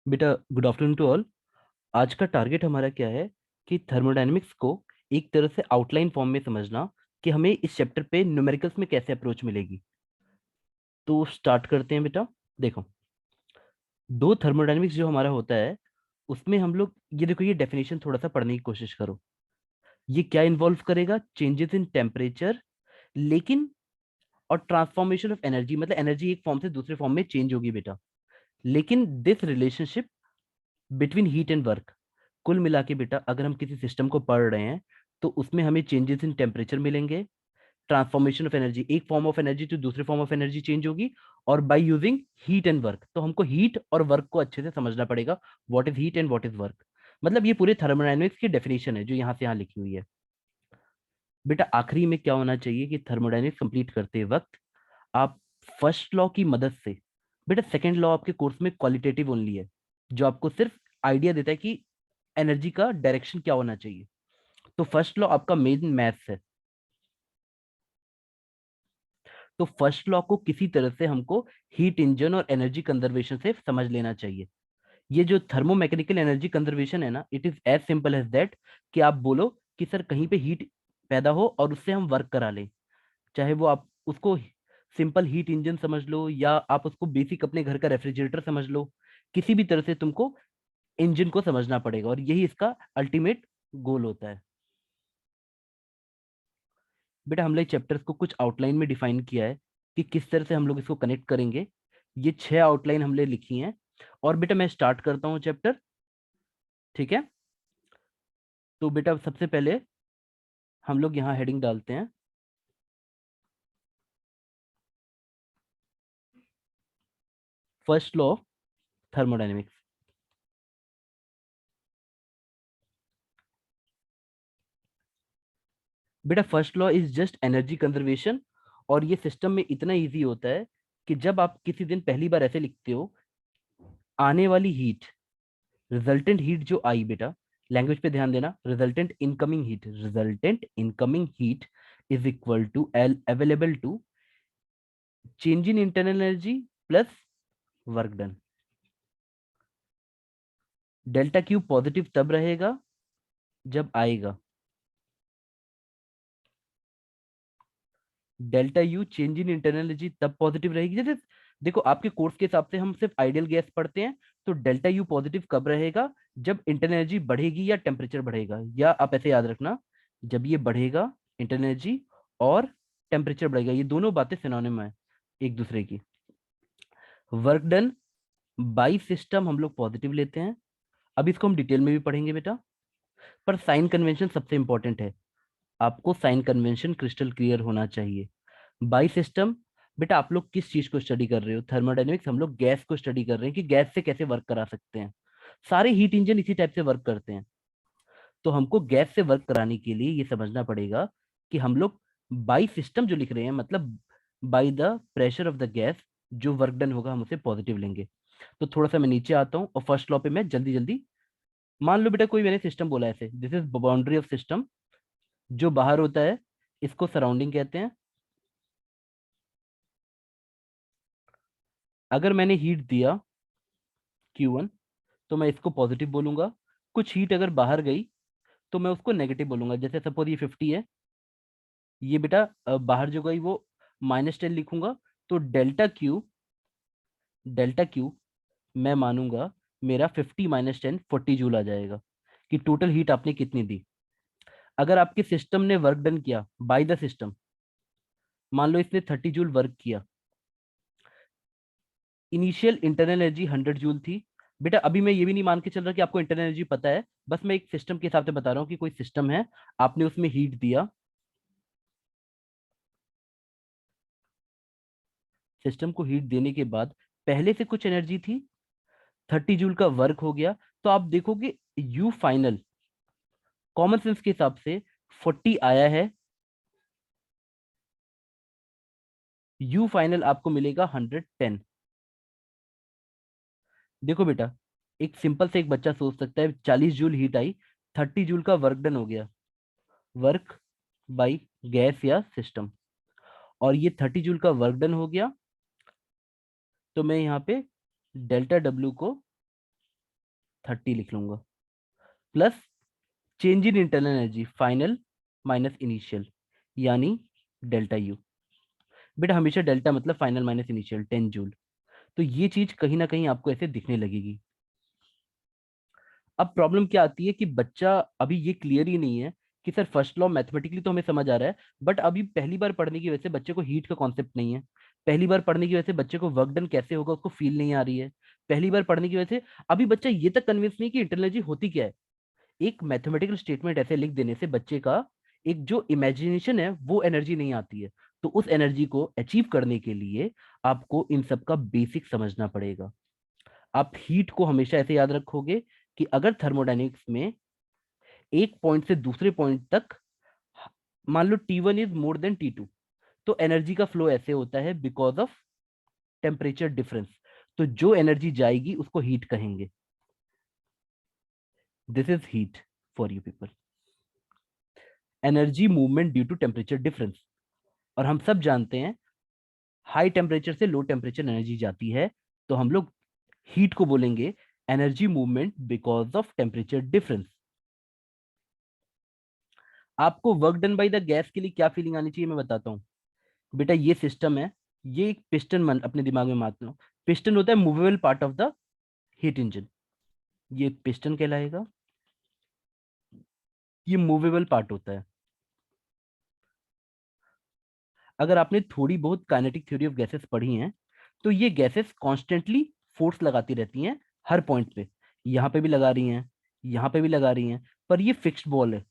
बेटा, good afternoon to all. आज का टारगेट हमारा क्या है कि थर्मोडायनेमिक्स को एक तरह से आउटलाइन फॉर्म में समझना कि हमें इस चैप्टर पे न्यूमेरिकल्स में कैसे अप्रोच मिलेगी। तो स्टार्ट करते हैं बेटा। देखो, दो थर्मोडायनेमिक्स जो हमारा होता है उसमें हम लोग ये देखो, ये डेफिनेशन थोड़ा सा पढ़ने की कोशिश करो। ये क्या इन्वॉल्व करेगा? चेंजेस इन टेम्परेचर, लेकिन और ट्रांसफॉर्मेशन ऑफ एनर्जी, मतलब एनर्जी एक फॉर्म से दूसरे फॉर्म में चेंज होगी बेटा। लेकिन this relationship between heat and work, कुल मिला के बेटा अगर हम किसी सिस्टम को पढ़ रहे हैं तो उसमें हमें चेंजेस इन टेम्परेचर मिलेंगे, ट्रांसफॉर्मेशन ऑफ एनर्जी, एक फॉर्म ऑफ एनर्जी टू दूसरे फॉर्म ऑफ एनर्जी चेंज होगी, और by using heat and work. तो हमको हीट और वर्क को अच्छे से समझना पड़ेगा, what is heat and what is work. मतलब ये पूरे थर्मोडायनेमिक्स की डेफिनेशन है जो यहाँ से यहाँ लिखी हुई है। बेटा आखिरी में क्या होना चाहिए कि थर्मोडायनेमिक्स कंप्लीट करते वक्त आप फर्स्ट लॉ की मदद से, बेटा सेकंड लॉ आपके कोर्स में क्वालिटेटिव ओनली है, जो आपको सिर्फ आइडिया देता है कि एनर्जी का डायरेक्शन क्या होना चाहिए। तो फर्स्ट लॉ आपका मेन मैथ्स है। तो फर्स्ट लॉ को किसी तरह से हमको हीट इंजन और एनर्जी कंजर्वेशन से समझ लेना चाहिए। ये जो थर्मोमैकेनिकल एनर्जी कंजर्वेशन है ना, it is as simple as that कि आप बोलो कि सर कहीं पे हीट पैदा हो और उससे हम वर्क करा लें। चाहे वो आप उसको सिंपल हीट इंजन समझ लो या आप उसको बेसिक अपने घर का रेफ्रिजरेटर समझ लो, किसी भी तरह से तुमको इंजन को समझना पड़ेगा, और यही इसका अल्टीमेट गोल होता है। बेटा हमने चैप्टर्स को कुछ आउटलाइन में डिफाइन किया है कि किस तरह से हम लोग इसको कनेक्ट करेंगे। ये 6 आउटलाइन हमने लिखी हैं। और बेटा मैं स्टार्ट करता हूँ चैप्टर, ठीक है? तो बेटा सबसे पहले हम लोग यहाँ हेडिंग डालते हैं, फर्स्ट लॉ ऑफ थर्मोडायनेमिक्स। बेटा first law is just energy conservation, और ये सिस्टम में इतना इजी होता है कि जब आप किसी दिन पहली बार ऐसे लिखते हो, आने वाली हीट, रिजल्टेंट हीट जो आई बेटा, लैंग्वेज पे ध्यान देना, resultant incoming heat is equal to all available to change in internal energy plus work done. Delta Q positive तब रहेगा जब आएगा, delta U change in internal energy तब पॉजिटिव रहेगी। जैसे देखो आपके कोर्स के हिसाब से हम सिर्फ आइडियल गैस पढ़ते हैं, तो डेल्टा यू पॉजिटिव कब रहेगा? जब इंटरनल एनर्जी बढ़ेगी या टेम्परेचर बढ़ेगा, या आप ऐसे याद रखना, जब ये बढ़ेगा इंटरनल एनर्जी और टेम्परेचर बढ़ेगा, ये दोनों बातें सिनोनिम है एक दूसरे की। वर्क डन बाई सिस्टम हम लोग पॉजिटिव लेते हैं। अब इसको हम डिटेल में भी पढ़ेंगे बेटा, पर साइन कन्वेंशन सबसे इंपॉर्टेंट है। आपको साइन कन्वेंशन क्रिस्टल क्लियर होना चाहिए। बाई सिस्टम, बेटा आप लोग किस चीज को स्टडी कर रहे हो? थर्मोडायनेमिक्स, हम लोग गैस को स्टडी कर रहे हैं कि गैस से कैसे वर्क करा सकते हैं। सारे हीट इंजन इसी टाइप से वर्क करते हैं। तो हमको गैस से वर्क कराने के लिए ये समझना पड़ेगा कि हम लोग बाई सिस्टम जो लिख रहे हैं, मतलब by the pressure of the gas, जो वर्क डन होगा हम उसे पॉजिटिव लेंगे। तो थोड़ा सा मैं नीचे आता हूँ और फर्स्ट लॉ पे मैं जल्दी जल्दी, मान लो बेटा कोई मैंने सिस्टम बोला ऐसे, this is boundary of system, जो बाहर होता है इसको सराउंडिंग कहते हैं। अगर मैंने हीट दिया Q1, तो मैं इसको पॉजिटिव बोलूंगा। कुछ हीट अगर बाहर गई तो मैं उसको नेगेटिव बोलूंगा। जैसे सपोज ये 50 है, ये बेटा बाहर जो गई वो -10 लिखूंगा। तो डेल्टा क्यू मैं मानूंगा मेरा 50 - 10 40 जूल आ जाएगा, कि टोटल हीट आपने कितनी दी। अगर आपके सिस्टम ने वर्क डन किया बाय द सिस्टम, मान लो इसने 30 जूल वर्क किया, इनिशियल इंटरनल एनर्जी 100 जूल थी। बेटा अभी मैं ये भी नहीं मान के चल रहा कि आपको इंटरनल एनर्जी पता है, बस मैं एक सिस्टम के हिसाब से बता रहा हूँ कि कोई सिस्टम है, आपने उसमें हीट दिया, सिस्टम को हीट देने के बाद पहले से कुछ एनर्जी थी, 30 जूल का वर्क हो गया। तो आप देखोगे यू फाइनल कॉमन सेंस के हिसाब से 40 आया है, यू फाइनल आपको मिलेगा 110। देखो बेटा, एक सिंपल से एक बच्चा सोच सकता है 40 जूल हीट आई, 30 जूल का वर्क डन हो गया, वर्क बाई गैस या सिस्टम, और ये 30 जूल का वर्क डन हो गया। तो मैं यहाँ पे डेल्टा डब्ल्यू को 30 लिख लूंगा, plus change in internal energy final minus initial, यानी डेल्टा यू। बेटा हमेशा डेल्टा मतलब फाइनल माइनस इनिशियल, 10 जूल। तो ये चीज कहीं ना कहीं आपको ऐसे दिखने लगेगी। अब प्रॉब्लम क्या आती है कि बच्चा अभी ये क्लियर ही नहीं है कि सर फर्स्ट लॉ मैथमेटिकली तो हमें समझ आ रहा है, बट अभी पहली बार पढ़ने की वजह से बच्चे को हीट का कॉन्सेप्ट नहीं है। पहली बार पढ़ने की वजह से बच्चे को वर्क डन कैसे होगा उसको फील नहीं आ रही है। पहली बार पढ़ने की वजह से अभी बच्चा ये तक कन्विंस नहीं कि इंटरनल एनर्जी होती क्या है। एक मैथमेटिकल स्टेटमेंट ऐसे लिख देने से बच्चे का एक जो इमेजिनेशन है वो एनर्जी नहीं आती है। तो उस एनर्जी को अचीव करने के लिए आपको इन सब का बेसिक समझना पड़ेगा। आप हीट को हमेशा ऐसे याद रखोगे कि अगर थर्मोडायनेमिक्स में एक पॉइंट से दूसरे पॉइंट तक मान लो T1 is more then T2, तो एनर्जी का फ्लो ऐसे होता है बिकॉज ऑफ टेम्परेचर डिफरेंस। तो जो एनर्जी जाएगी उसको हीट कहेंगे। This is heat for you people, energy movement due to temperature difference. और हम सब जानते हैं हाई टेम्परेचर से लो टेम्परेचर एनर्जी जाती है, तो हम लोग हीट को बोलेंगे energy movement because of temperature difference. आपको work done by the gas के लिए क्या फीलिंग आनी चाहिए मैं बताता हूँ। बेटा ये सिस्टम है, ये एक पिस्टन मन अपने दिमाग में मान लो। पिस्टन होता है movable part of the heat engine, ये पिस्टन कहलाएगा, ये मूवेबल पार्ट होता है। अगर आपने थोड़ी बहुत काइनेटिक थ्योरी ऑफ गैसेस पढ़ी हैं तो ये गैसेस कॉन्स्टेंटली फोर्स लगाती रहती हैं हर पॉइंट पे। यहाँ पे भी लगा रही हैं, यहाँ पे भी लगा रही हैं, पर ये फिक्स्ड बॉल है।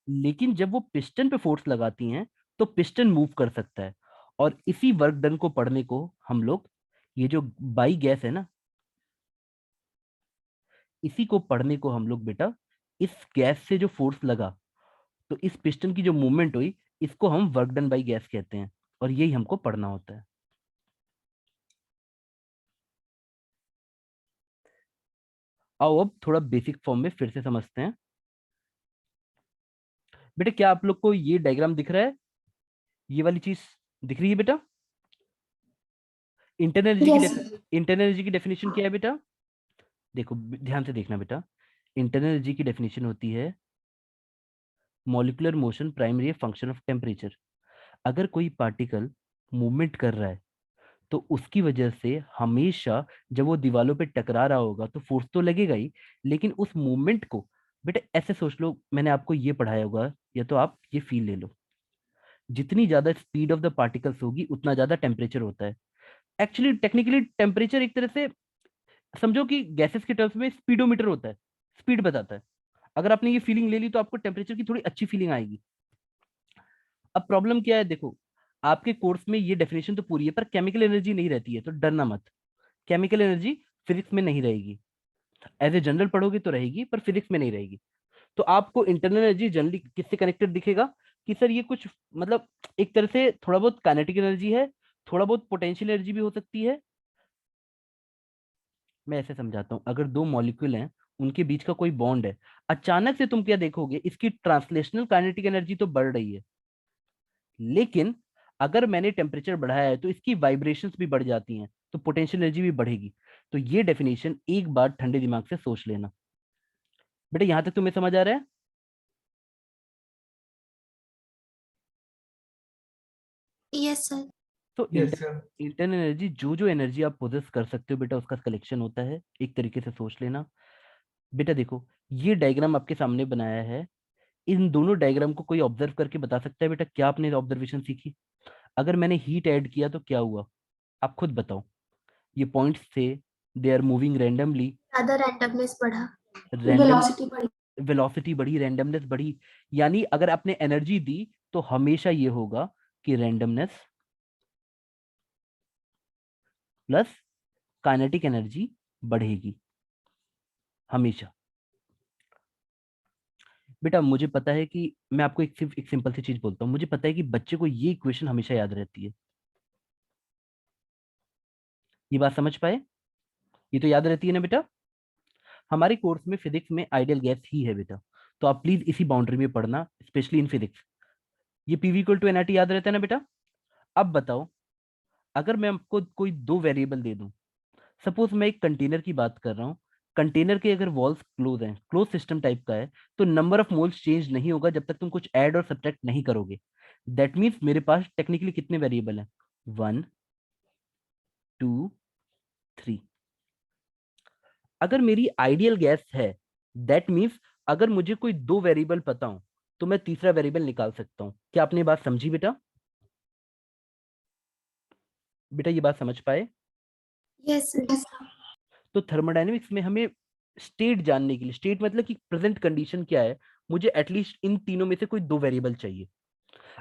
लेकिन जब वो पिस्टन पे फोर्स लगाती हैं तो पिस्टन मूव कर सकता है। और इसी वर्क डन को पढ़ने को हम लोग, ये जो बाई गैस है ना, इसी को पढ़ने को हम लोग बेटा इस गैस से जो फोर्स लगा तो इस पिस्टन की जो मूवमेंट हुई इसको हम वर्क डन बाई गैस कहते हैं। और यही हमको पढ़ना होता है। आओ अब थोड़ा बेसिक फॉर्म में फिर से समझते हैं। बेटा क्या आप लोग को ये डायग्राम दिख रहा है, ये वाली चीज दिख रही है बेटा? इंटरनल एनर्जी की यस। इंटरनल एनर्जी की डेफिनेशन क्या है बेटा? देखो ध्यान से देखना बेटा, इंटरनल एनर्जी की डेफिनेशन होती है molecular motion primary function of temperature. अगर कोई पार्टिकल मूवमेंट कर रहा है तो उसकी वजह से हमेशा जब वो दीवारों पे टकरा रहा होगा तो फोर्स तो लगेगा ही, लेकिन उस मूवमेंट को बेटा ऐसे सोच लो, मैंने आपको ये पढ़ाया होगा या तो आप ये फील ले लो, जितनी ज्यादा स्पीड ऑफ द पार्टिकल्स होगी उतना ज्यादा टेम्परेचर होता है। एक्चुअली टेक्निकली टेम्परेचर एक तरह से समझो कि गैसेस के टर्म्स में स्पीडोमीटर होता है, स्पीड बताता है। अगर आपने ये फीलिंग ले ली तो आपको टेम्परेचर की थोड़ी अच्छी फीलिंग आएगी। अब प्रॉब्लम क्या है देखो, आपके कोर्स में ये डेफिनेशन तो पूरी है पर केमिकल एनर्जी नहीं रहती है, तो डरना मत। केमिकल एनर्जी फिजिक्स में नहीं रहेगी, एज ए जनरल पढ़ोगे तो रहेगी पर फिजिक्स में नहीं रहेगी। तो आपको इंटरनल एनर्जी जनरली किससे कनेक्टेड दिखेगा कि सर ये कुछ मतलब एक तरह से थोड़ा बहुत काइनेटिक एनर्जी है, थोड़ा बहुत पोटेंशियल एनर्जी भी हो सकती है। मैं ऐसे समझाता हूँ, अगर दो मॉलिक्यूल हैं उनके बीच का कोई बॉन्ड है, अचानक से तुम क्या देखोगे इसकी ट्रांसलेशनल काइनेटिक एनर्जी तो बढ़ रही है, लेकिन अगर मैंने टेम्परेचर बढ़ाया है तो इसकी वाइब्रेशंस भी बढ़ जाती हैं तो पोटेंशियल एनर्जी भी बढ़ेगी। तो ये डेफिनेशन एक बार ठंडे दिमाग से सोच लेना। बेटा यहां तक तुम्हें समझ आ रहा है? Yes sir. तो यस सर। इंटरनल एनर्जी जो जो एनर्जी आप पोजेस कर सकते हो बेटा उसका कलेक्शन होता है, एक तरीके से सोच लेना। बेटा देखो ये डायग्राम आपके सामने बनाया है, इन दोनों डायग्राम को कोई ऑब्जर्व करके बता सकता है बेटा क्या आपने ऑब्जर्वेशन सीखी? अगर मैंने हीट ऐड किया तो क्या हुआ, आप खुद बताओ। ये पॉइंट्स थे, दे आर मूविंग रैंडमली, ज्यादा रैंडमनेस बढ़ा, रैंडम वेलोसिटी बढ़ी। वेलोसिटी बढ़ी, रैंडमनेस बढ़ी। यानी अगर आपने एनर्जी दी तो हमेशा ये होगा कि रैंडमनेस प्लस काइनेटिक एनर्जी बढ़ेगी हमेशा। बेटा मुझे पता है कि मैं आपको एक सिर्फ एक सिंपल सी चीज बोलता हूँ, मुझे पता है कि बच्चे को ये इक्वेशन हमेशा याद रहती है। ये बात समझ पाए? ये तो याद रहती है ना बेटा? हमारे कोर्स में फिजिक्स में आइडियल गैस ही है बेटा, तो आप प्लीज इसी बाउंड्री में पढ़ना, स्पेशली इन फिजिक्स। ये पीवी इक्वल टू एनआरटी याद रहता है ना बेटा? अब बताओ, अगर मैं आपको कोई दो वेरिएबल दे दूं, सपोज मैं एक कंटेनर की बात कर रहा हूँ, कंटेनर के अगर वॉल्स क्लोज हैं, क्लोज सिस्टम टाइप का है, तो नंबर ऑफ मोल्स चेंज नहीं होगा जब तक तुम कुछ ऐड और सब्ट्रैक्ट नहीं करोगे। दैट मीन्स मेरे पास टेक्निकली कितने वेरिएबल हैं? 1, 2, 3। अगर मेरी आइडियल गैस है, दैट मीन्स अगर मुझे कोई दो वेरिएबल पता हो तो मैं तीसरा वेरिएबल निकाल सकता हूं। क्या आपने बात समझी बेटा? बेटा ये बात समझ पाए? Yes sir. तो थर्मोडायनेमिक्स में हमें स्टेट जानने के लिए, स्टेट मतलब कि प्रेजेंट कंडीशन क्या है, मुझे एटलीस्ट इन तीनों में से कोई दो वेरिएबल चाहिए।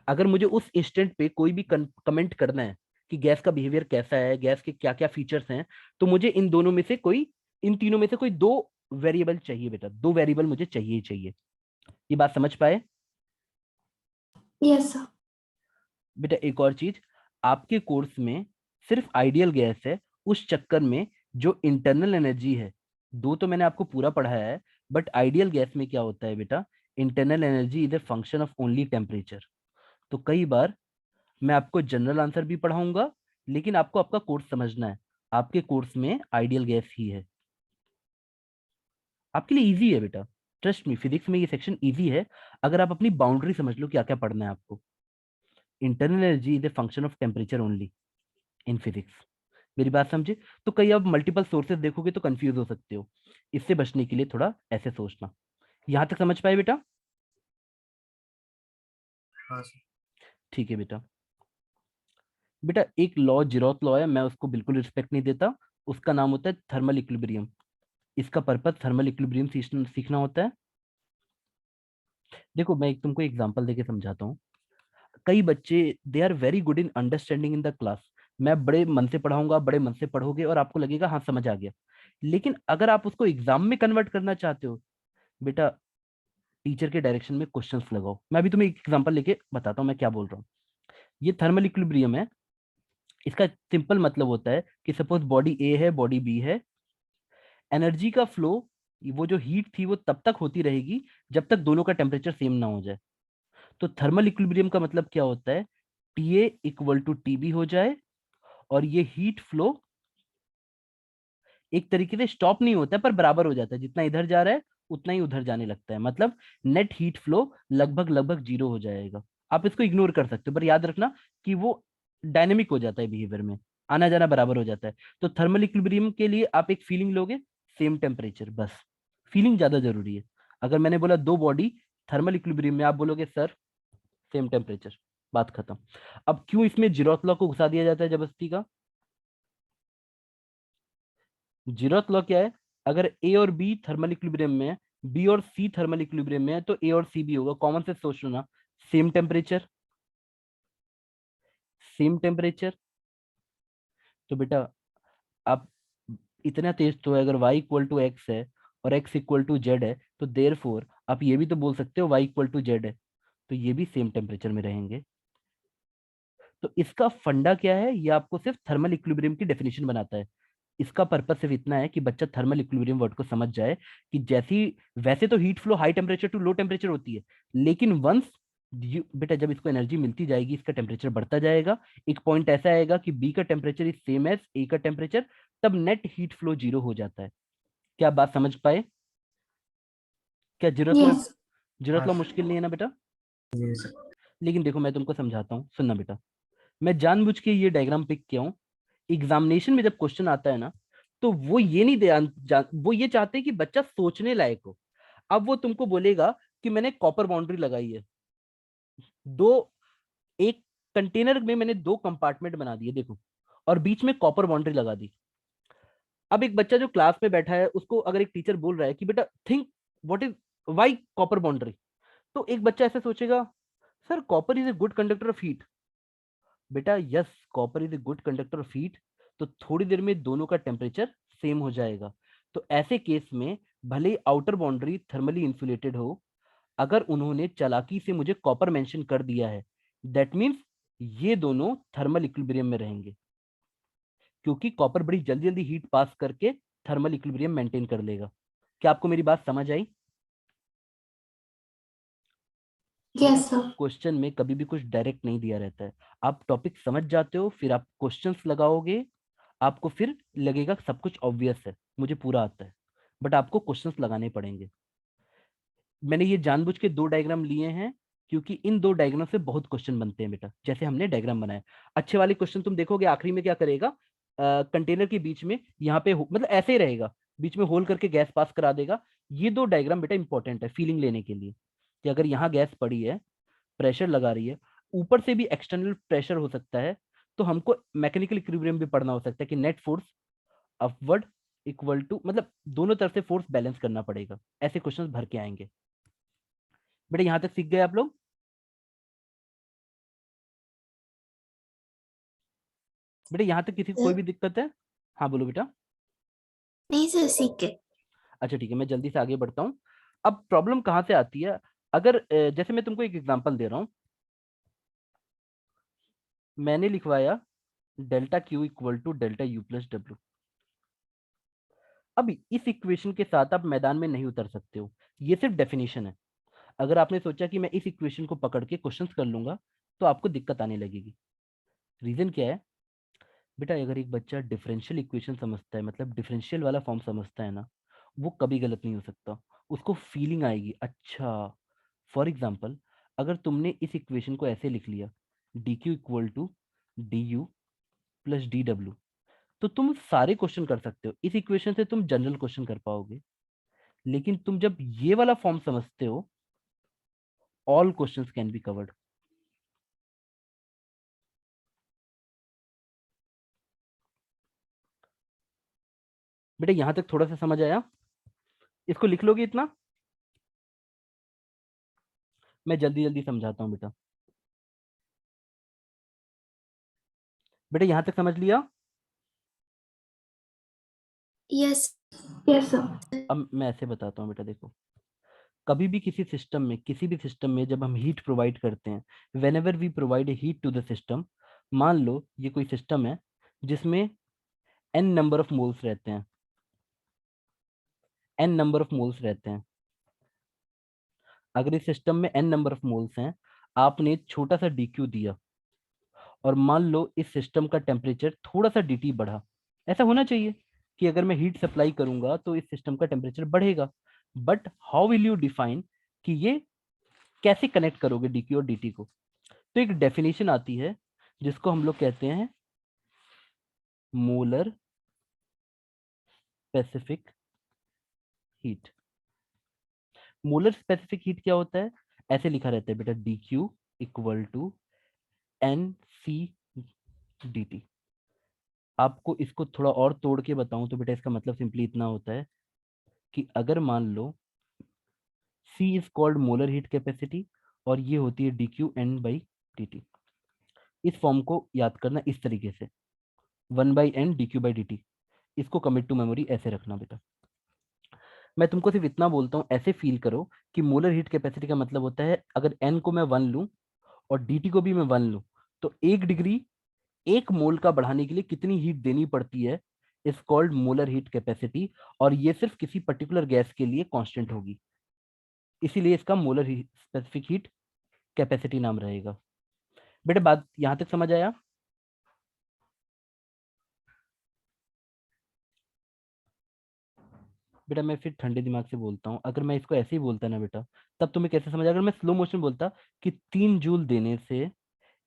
अगर मुझे उस इंस्टेंट पे कोई भी कमेंट करना है कि गैस का बिहेवियर कैसा है, गैस के क्या क्या फीचर्स हैं, तो मुझे इन दोनों में से कोई, इन तीनों में से कोई दो वेरिएबल चाहिए बेटा, दो वेरिएबल मुझे चाहिए ही चाहिए। ये बात समझ पाए? Yes sir. बेटा एक और चीज, आपके कोर्स में सिर्फ आइडियल गैस है, उस चक्कर में जो इंटरनल एनर्जी है, दो तो मैंने आपको पूरा पढ़ाया है, बट आइडियल गैस में क्या होता है बेटा, internal energy is a function of only temperature. तो कई बार मैं आपको जनरल आंसर भी पढ़ाऊंगा, लेकिन आपको आपका कोर्स समझना है, आपके कोर्स में आइडियल गैस ही है। आपके लिए इजी है बेटा, ट्रस्ट मी, फिजिक्स में ये सेक्शन इजी है, अगर आप अपनी बाउंड्री समझ लो क्या क्या पढ़ना है आपको। Internal energy is a function of temperature only in physics. मेरी बात समझे? तो कई आप मल्टीपल सोर्सेज देखोगे तो कंफ्यूज हो सकते हो, इससे बचने के लिए थोड़ा ऐसे सोचना। यहां तक समझ पाए बेटा? हाँ सर। ठीक है बेटा। बेटा एक लॉ जीरोथ लॉ है, मैं उसको बिल्कुल रिस्पेक्ट नहीं देता, उसका नाम होता है थर्मल इक्विलिब्रियम। इसका पर्पस थर्मल इक्विलिब्रियम सीखना होता है। देखो मैं एक तुमको एग्जांपल देके समझाता हूँ। कई बच्चे they are very good in understanding in the class, मैं बड़े मन से पढ़ाऊंगा, बड़े मन से पढ़ोगे और आपको लगेगा हाँ समझ आ गया। लेकिन अगर आप उसको एग्जाम में कन्वर्ट करना चाहते हो बेटा, टीचर के डायरेक्शन में क्वेश्चंस लगाओ। मैं अभी तुम्हें एक एग्जांपल लेके बताता हूँ मैं क्या बोल रहा हूँ। ये थर्मल इक्विलिब्रियम है, इसका सिंपल मतलब होता है कि सपोज बॉडी ए है, बॉडी बी है, एनर्जी का फ्लो, वो जो हीट थी वो तब तक होती रहेगी जब तक दोनों का टेम्परेचर सेम ना हो जाए। तो थर्मल इक्विलिब्रियम का मतलब क्या होता है, T A equal to T B हो जाए, और ये हीट फ्लो एक तरीके से स्टॉप नहीं होता है पर बराबर हो जाता है, जितना इधर जा रहा है उतना ही उधर जाने लगता है, मतलब नेट हीट फ्लो लगभग लगभग जीरो हो जाएगा। आप इसको इग्नोर कर सकते हो, पर याद रखना कि वो डायनेमिक हो जाता है बिहेवियर में, आना जाना बराबर हो जाता है। तो थर्मल इक्विलिब्रियम के लिए आप एक फीलिंग लोगे, सेम टेम्परेचर, बस फीलिंग ज्यादा जरूरी है। अगर मैंने बोला दो बॉडी थर्मल इक्विलिब्रियम में, आप बोलोगे सर सेम टेम्परेचर, बात खत्म। अब क्यों इसमें जीरोथ लॉ को घुसा दिया जाता है जबरदस्ती का? जीरोथ लॉ क्या है, अगर ए और बी थर्मल इक्विलिब्रियम में है, बी और सी थर्मल इक्विलिब्रियम में है, तो ए और सी भी होगा, कॉमन से सोच लो ना, सेम टेम्परेचर, सेम टेम्परेचर। तो बेटा आप इतना तेज तो है, अगर y इक्वल टू एक्स है और x इक्वल टू जेड है, तो देयर फोर आप ये भी तो बोल सकते हो y इक्वल टू जेड है, तो ये भी सेम टेम्परेचर में रहेंगे। तो इसका फंडा क्या है, ये आपको सिर्फ थर्मल इक्विलिब्रियम की डेफिनेशन बनाता है। इसका पर्पस सिर्फ इतना है कि बच्चा थर्मल इक्विलिब्रियम वर्ड को समझ जाए, कि जैसी, वैसे तो heat flow high temperature to low temperature होती है, लेकिन वंस बेटा जब इसको एनर्जी मिलती जाएगी इसका टेम्परेचर बढ़ता जाएगा, एक पॉइंट ऐसा आएगा कि बी का temperature is same as A का टेम्परेचर, तब नेट हीट फ्लो जीरो हो जाता है। क्या आप बात समझ पाए? क्या जीरोथ लॉ, यस। जीरोथ हाँ लॉ सर। मुश्किल नहीं है ना बेटा? जी सर। लेकिन देखो मैं तुमको समझाता हूँ, सुनना बेटा। मैं जानबूझ के ये डायग्राम पिक किया हूँ, एग्जामिनेशन में जब क्वेश्चन आता है ना, तो वो ये नहीं वो ये चाहते हैं कि बच्चा सोचने लायक हो। अब वो तुमको बोलेगा कि मैंने कॉपर बाउंड्री लगाई है, दो, एक कंटेनर में मैंने दो कंपार्टमेंट बना दिए देखो, और बीच में कॉपर बाउंड्री लगा दी। अब एक बच्चा जो क्लास में बैठा है उसको अगर एक टीचर बोल रहा है कि बेटा think what is, why copper boundary, तो एक बच्चा ऐसे सोचेगा, sir copper is a good conductor of heat. बेटा yes, copper is a good conductor of heat, तो थोड़ी देर में दोनों का टेम्परेचर सेम हो जाएगा। तो ऐसे केस में भले ही आउटर बाउंड्री थर्मली इंसुलेटेड हो, अगर उन्होंने चालाकी से मुझे कॉपर मेंशन कर दिया है, दैट मीन्स ये दोनों थर्मल इक्विलिब्रियम में रहेंगे, क्योंकि कॉपर बड़ी जल्दी जल्दी हीट पास करके थर्मल इक्विलिब्रियम मेंटेन कर लेगा। क्या आपको मेरी बात समझ आई? बेटा यस सर। क्वेश्चन में कभी भी कुछ डायरेक्ट नहीं दिया रहता है, आप टॉपिक समझ जाते हो, फिर आप क्वेश्चंस लगाओगे, आपको फिर लगेगा सब कुछ ऑब्वियस है, मुझे पूरा आता है, बट आपको क्वेश्चंस लगाने पड़ेंगे। मैंने ये जानबूझ के 2 डायग्राम लिए हैं क्योंकि इन 2 डायग्राम से बहुत क्वेश्चन बनते हैं बेटा, जैसे हमने डायग्राम बनाया। अच्छे वाले क्वेश्चन तुम देखोगे आखिरी में क्या करेगा, कंटेनर के बीच में यहाँ पे मतलब ऐसे ही रहेगा, बीच में होल करके गैस पास करा देगा। ये 2 डायग्राम बेटा इंपॉर्टेंट है फीलिंग लेने के लिए, कि अगर यहाँ गैस पड़ी है, प्रेशर लगा रही है, ऊपर से भी एक्सटर्नल प्रेशर हो सकता है, तो हमको मैकेनिकल इक्विलिब्रियम भी पढ़ना हो सकता है कि net force upward equal to, मतलब दोनों तरफ से फोर्स बैलेंस करना पड़ेगा। ऐसे क्वेश्चंस भर के आएंगे बेटा। यहां तक सीख गए आप लोग? बेटा यहां तक किसी को कोई भी दिक्कत है? हाँ बोलो बेटा। नहीं सर, सीख गए। अच्छा ठीक है, मैं जल्दी से आगे बढ़ता हूँ। अब प्रॉब्लम कहाँ से आती है, अगर जैसे मैं तुमको एक एग्जांपल दे रहा हूँ, मैंने लिखवाया delta Q equal to delta U plus W. अब इस इक्वेशन के साथ आप मैदान में नहीं उतर सकते हो, ये सिर्फ डेफिनेशन है। अगर आपने सोचा कि मैं इस इक्वेशन को पकड़ के क्वेश्चंस कर लूंगा, तो आपको दिक्कत आने लगेगी। रीजन क्या है बेटा, अगर एक बच्चा डिफरेंशियल इक्वेशन समझता है, मतलब डिफरेंशियल वाला फॉर्म समझता है ना, वो कभी गलत नहीं हो सकता। उसको फीलिंग आएगी। अच्छा, फॉर एग्जाम्पल अगर तुमने इस इक्वेशन को ऐसे लिख लिया, d Q equal to d U plus d W, तो तुम सारे क्वेश्चन कर सकते हो इस इक्वेशन से, तुम जनरल क्वेश्चन कर पाओगे। लेकिन तुम जब ये वाला फॉर्म समझते हो, all questions can be covered. बेटा यहां तक थोड़ा सा समझ आया? इसको लिख लोगे इतना? मैं जल्दी जल्दी समझाता हूँ बेटा। बेटा यहां तक समझ लिया? यस। Yes sir. अब मैं ऐसे बताता हूँ बेटा, देखो कभी भी किसी सिस्टम में, किसी भी सिस्टम में जब हम हीट प्रोवाइड करते हैं, whenever we provide heat to the system, मान लो ये कोई सिस्टम है जिसमें एन नंबर ऑफ मोल्स रहते हैं, एन नंबर ऑफ मोल्स रहते हैं। अगर इस सिस्टम में एन नंबर ऑफ मोल्स हैं, आपने छोटा सा डीक्यू दिया, और मान लो इस सिस्टम का टेम्परेचर थोड़ा सा डीटी बढ़ा। ऐसा होना चाहिए कि अगर मैं हीट सप्लाई करूंगा तो इस सिस्टम का टेम्परेचर बढ़ेगा। But how will you define कि ये कैसे कनेक्ट करोगे डीक्यू और डीटी को? तो एक डेफिनेशन आती है जिसको हम लोग कहते हैं molar specific heat. Molar specific heat क्या होता है? ऐसे लिखा रहता है बेटा, d Q equal to N C D T. आपको इसको थोड़ा और तोड़ के बताऊं तो बेटा इसका मतलब सिंपली इतना होता है कि अगर मान लो C is called molar heat capacity, और ये होती है d Q n by d T. इस फॉर्म को याद करना इस तरीके से, 1/n d Q by d T. इसको कमिट टू मेमोरी ऐसे रखना बेटा। मैं तुमको सिर्फ इतना बोलता हूँ, ऐसे फील करो कि मोलर हीट कैपेसिटी का मतलब होता है, अगर n को मैं 1 लूं और dt को भी मैं 1 लूं, तो 1 डिग्री 1 मोल का बढ़ाने के लिए कितनी हीट देनी पड़ती है, is called molar heat capacity. और ये सिर्फ किसी पर्टिकुलर गैस के लिए कांस्टेंट होगी, इसीलिए इसका मोलर स्पेसिफिक हीट कैपेसिटी नाम रहेगा। बेटा बात यहां तक समझ आया? बेटा मैं फिर ठंडे दिमाग से बोलता हूँ, अगर मैं इसको ऐसे ही बोलता ना बेटा, तब तुम्हें कैसे समझ? अगर मैं स्लो मोशन बोलता कि 3 जूल देने से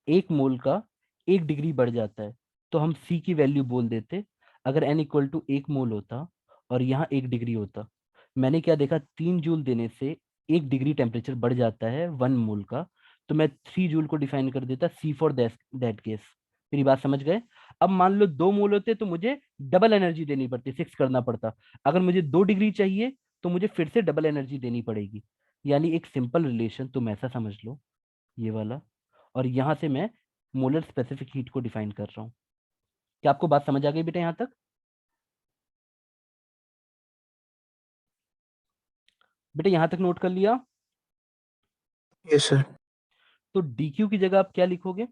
1 मोल का 1 डिग्री बढ़ जाता है, तो हम सी की वैल्यू बोल देते, अगर एन इक्वल टू 1 मोल होता और यहाँ 1 डिग्री होता। मैंने क्या देखा, 3 जूल देने से 1 डिग्री टेम्परेचर बढ़ जाता है 1 मोल का, तो मैं 3 जूल को डिफाइन कर देता सी फॉर दैट केस। मेरी बात समझ गए? अब मान लो 2 मोल होते तो मुझे डबल एनर्जी देनी पड़ती, 6 करना पड़ता। अगर मुझे 2 डिग्री चाहिए तो मुझे फिर से डबल एनर्जी देनी पड़ेगी। यानी एक सिंपल रिलेशन तुम ऐसा समझ लो, ये वाला, और यहां से मैं मोलर स्पेसिफिक हीट को डिफाइन कर रहा हूं। क्या आपको बात समझ आ गई बेटा यहां तक? बेटा यहां तक नोट कर लिया? Yes sir. तो डीक्यू की जगह आप क्या लिखोगे?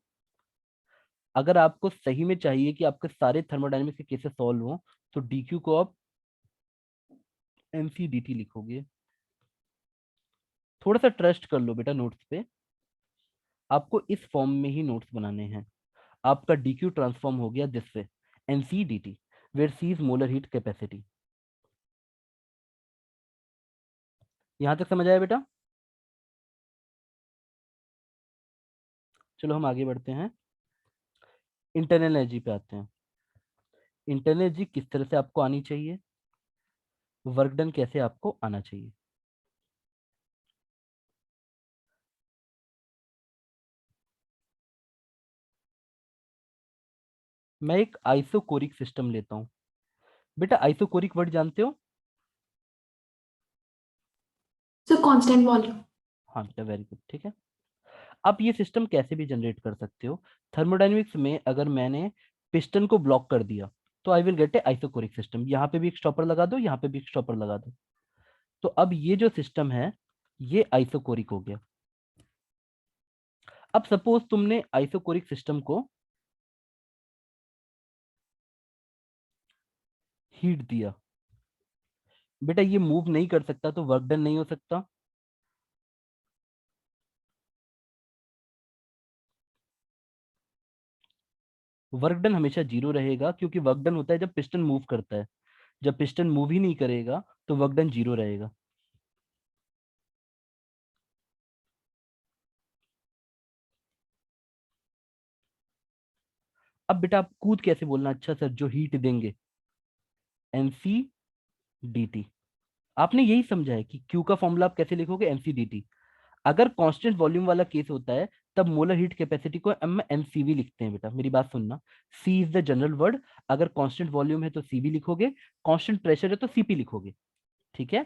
अगर आपको सही में चाहिए कि आपके सारे थर्मोडायनेमिक्स के केसेस सॉल्व हो, तो डीक्यू को आप एमसीडीटी लिखोगे। थोड़ा सा ट्रस्ट कर लो बेटा नोट्स पे, आपको इस फॉर्म में ही नोट्स बनाने हैं। आपका डीक्यू ट्रांसफॉर्म हो गया दिस से, NCDT, where C is molar heat capacity. यहां तक समझ आया बेटा? चलो हम आगे बढ़ते हैं, इंटरनल एनर्जी पे आते हैं। इंटरनल एनर्जी किस तरह से आपको आनी चाहिए, वर्क डन कैसे आपको आना चाहिए। मैं एक आइसोकोरिक सिस्टम लेता हूं। बेटा आइसोकोरिक वर्ड जानते हो? So constant volume. हाँ बेटा, वेरी गुड, ठीक है। अब ये सिस्टम कैसे भी जनरेट कर सकते हो। थर्मोडायनेमिक्स में अगर मैंने पिस्टन को ब्लॉक कर दिया तो I will get A isochoric system. यहाँ पे भी एक स्टॉपर लगा दो, यहाँ पे भी एक स्टॉपर लगा दो, तो अब ये जो सिस्टम है ये आइसोकोरिक हो गया। अब सपोज तुमने आइसोकोरिक सिस्टम को हीट दिया, बेटा ये मूव नहीं कर सकता तो वर्क डन नहीं हो सकता। वर्क डन हमेशा जीरो रहेगा, क्योंकि वर्क डन होता है जब पिस्टन मूव करता है। जब पिस्टन मूव ही नहीं करेगा तो वर्क डन जीरो रहेगा। अब बेटा आप कूद कैसे बोलना, अच्छा सर जो हीट देंगे, NCDT। आपने यही समझा है कि क्यू का फॉर्मूला आप कैसे लिखोगे, NCDT। अगर कांस्टेंट वॉल्यूम वाला केस होता है तब मोलर हीट कैपेसिटी को हम MCV लिखते हैं। बेटा मेरी बात सुनना, सी इज द जनरल वर्ड। अगर कांस्टेंट वॉल्यूम है तो CV लिखोगे, कांस्टेंट प्रेशर है तो CP लिखोगे, ठीक है।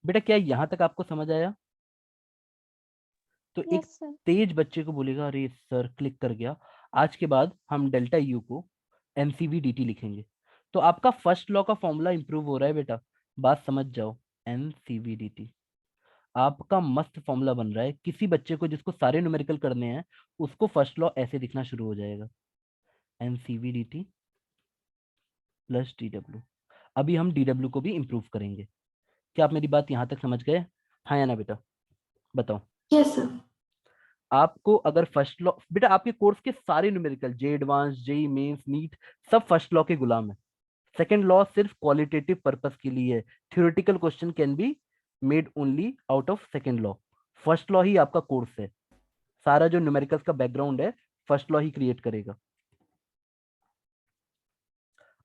बेटा क्या यहां तक आपको समझ आया? तो एक यस सर। तेज बच्चे को बोलेगा अरे सर क्लिक कर गया, आज के बाद हम डेल्टा यू को MCV/DT लिखेंगे। तो आपका फर्स्ट लॉ का फॉर्मूला इंप्रूव हो रहा है बेटा, बात समझ जाओ। MCV/DT आपका मस्त फॉर्मूला बन रहा है। किसी बच्चे को जिसको सारे न्यूमेरिकल करने हैं उसको फर्स्ट लॉ ऐसे दिखना शुरू हो जाएगा, MCV/DT प्लस DW। अभी हम DW को भी इंप्रूव करेंगे। क्या आप मेरी बात यहां तक समझ गए, हाँ या ना बेटा, बताओ। Yes, sir. आपको अगर फर्स्ट लॉ, बेटा आपके कोर्स के सारे numerical, JEE advance, JEE mains, NEET, सब फर्स्ट लॉ के गुलाम है। सेकंड लॉ सिर्फ क्वालिटेटिव पर्पस के लिए है। Theoretical question can be made only out of second law. First law ही आपका कोर्स है, सारा जो न्यूमेरिकल्स का बैकग्राउंड है फर्स्ट लॉ ही क्रिएट करेगा।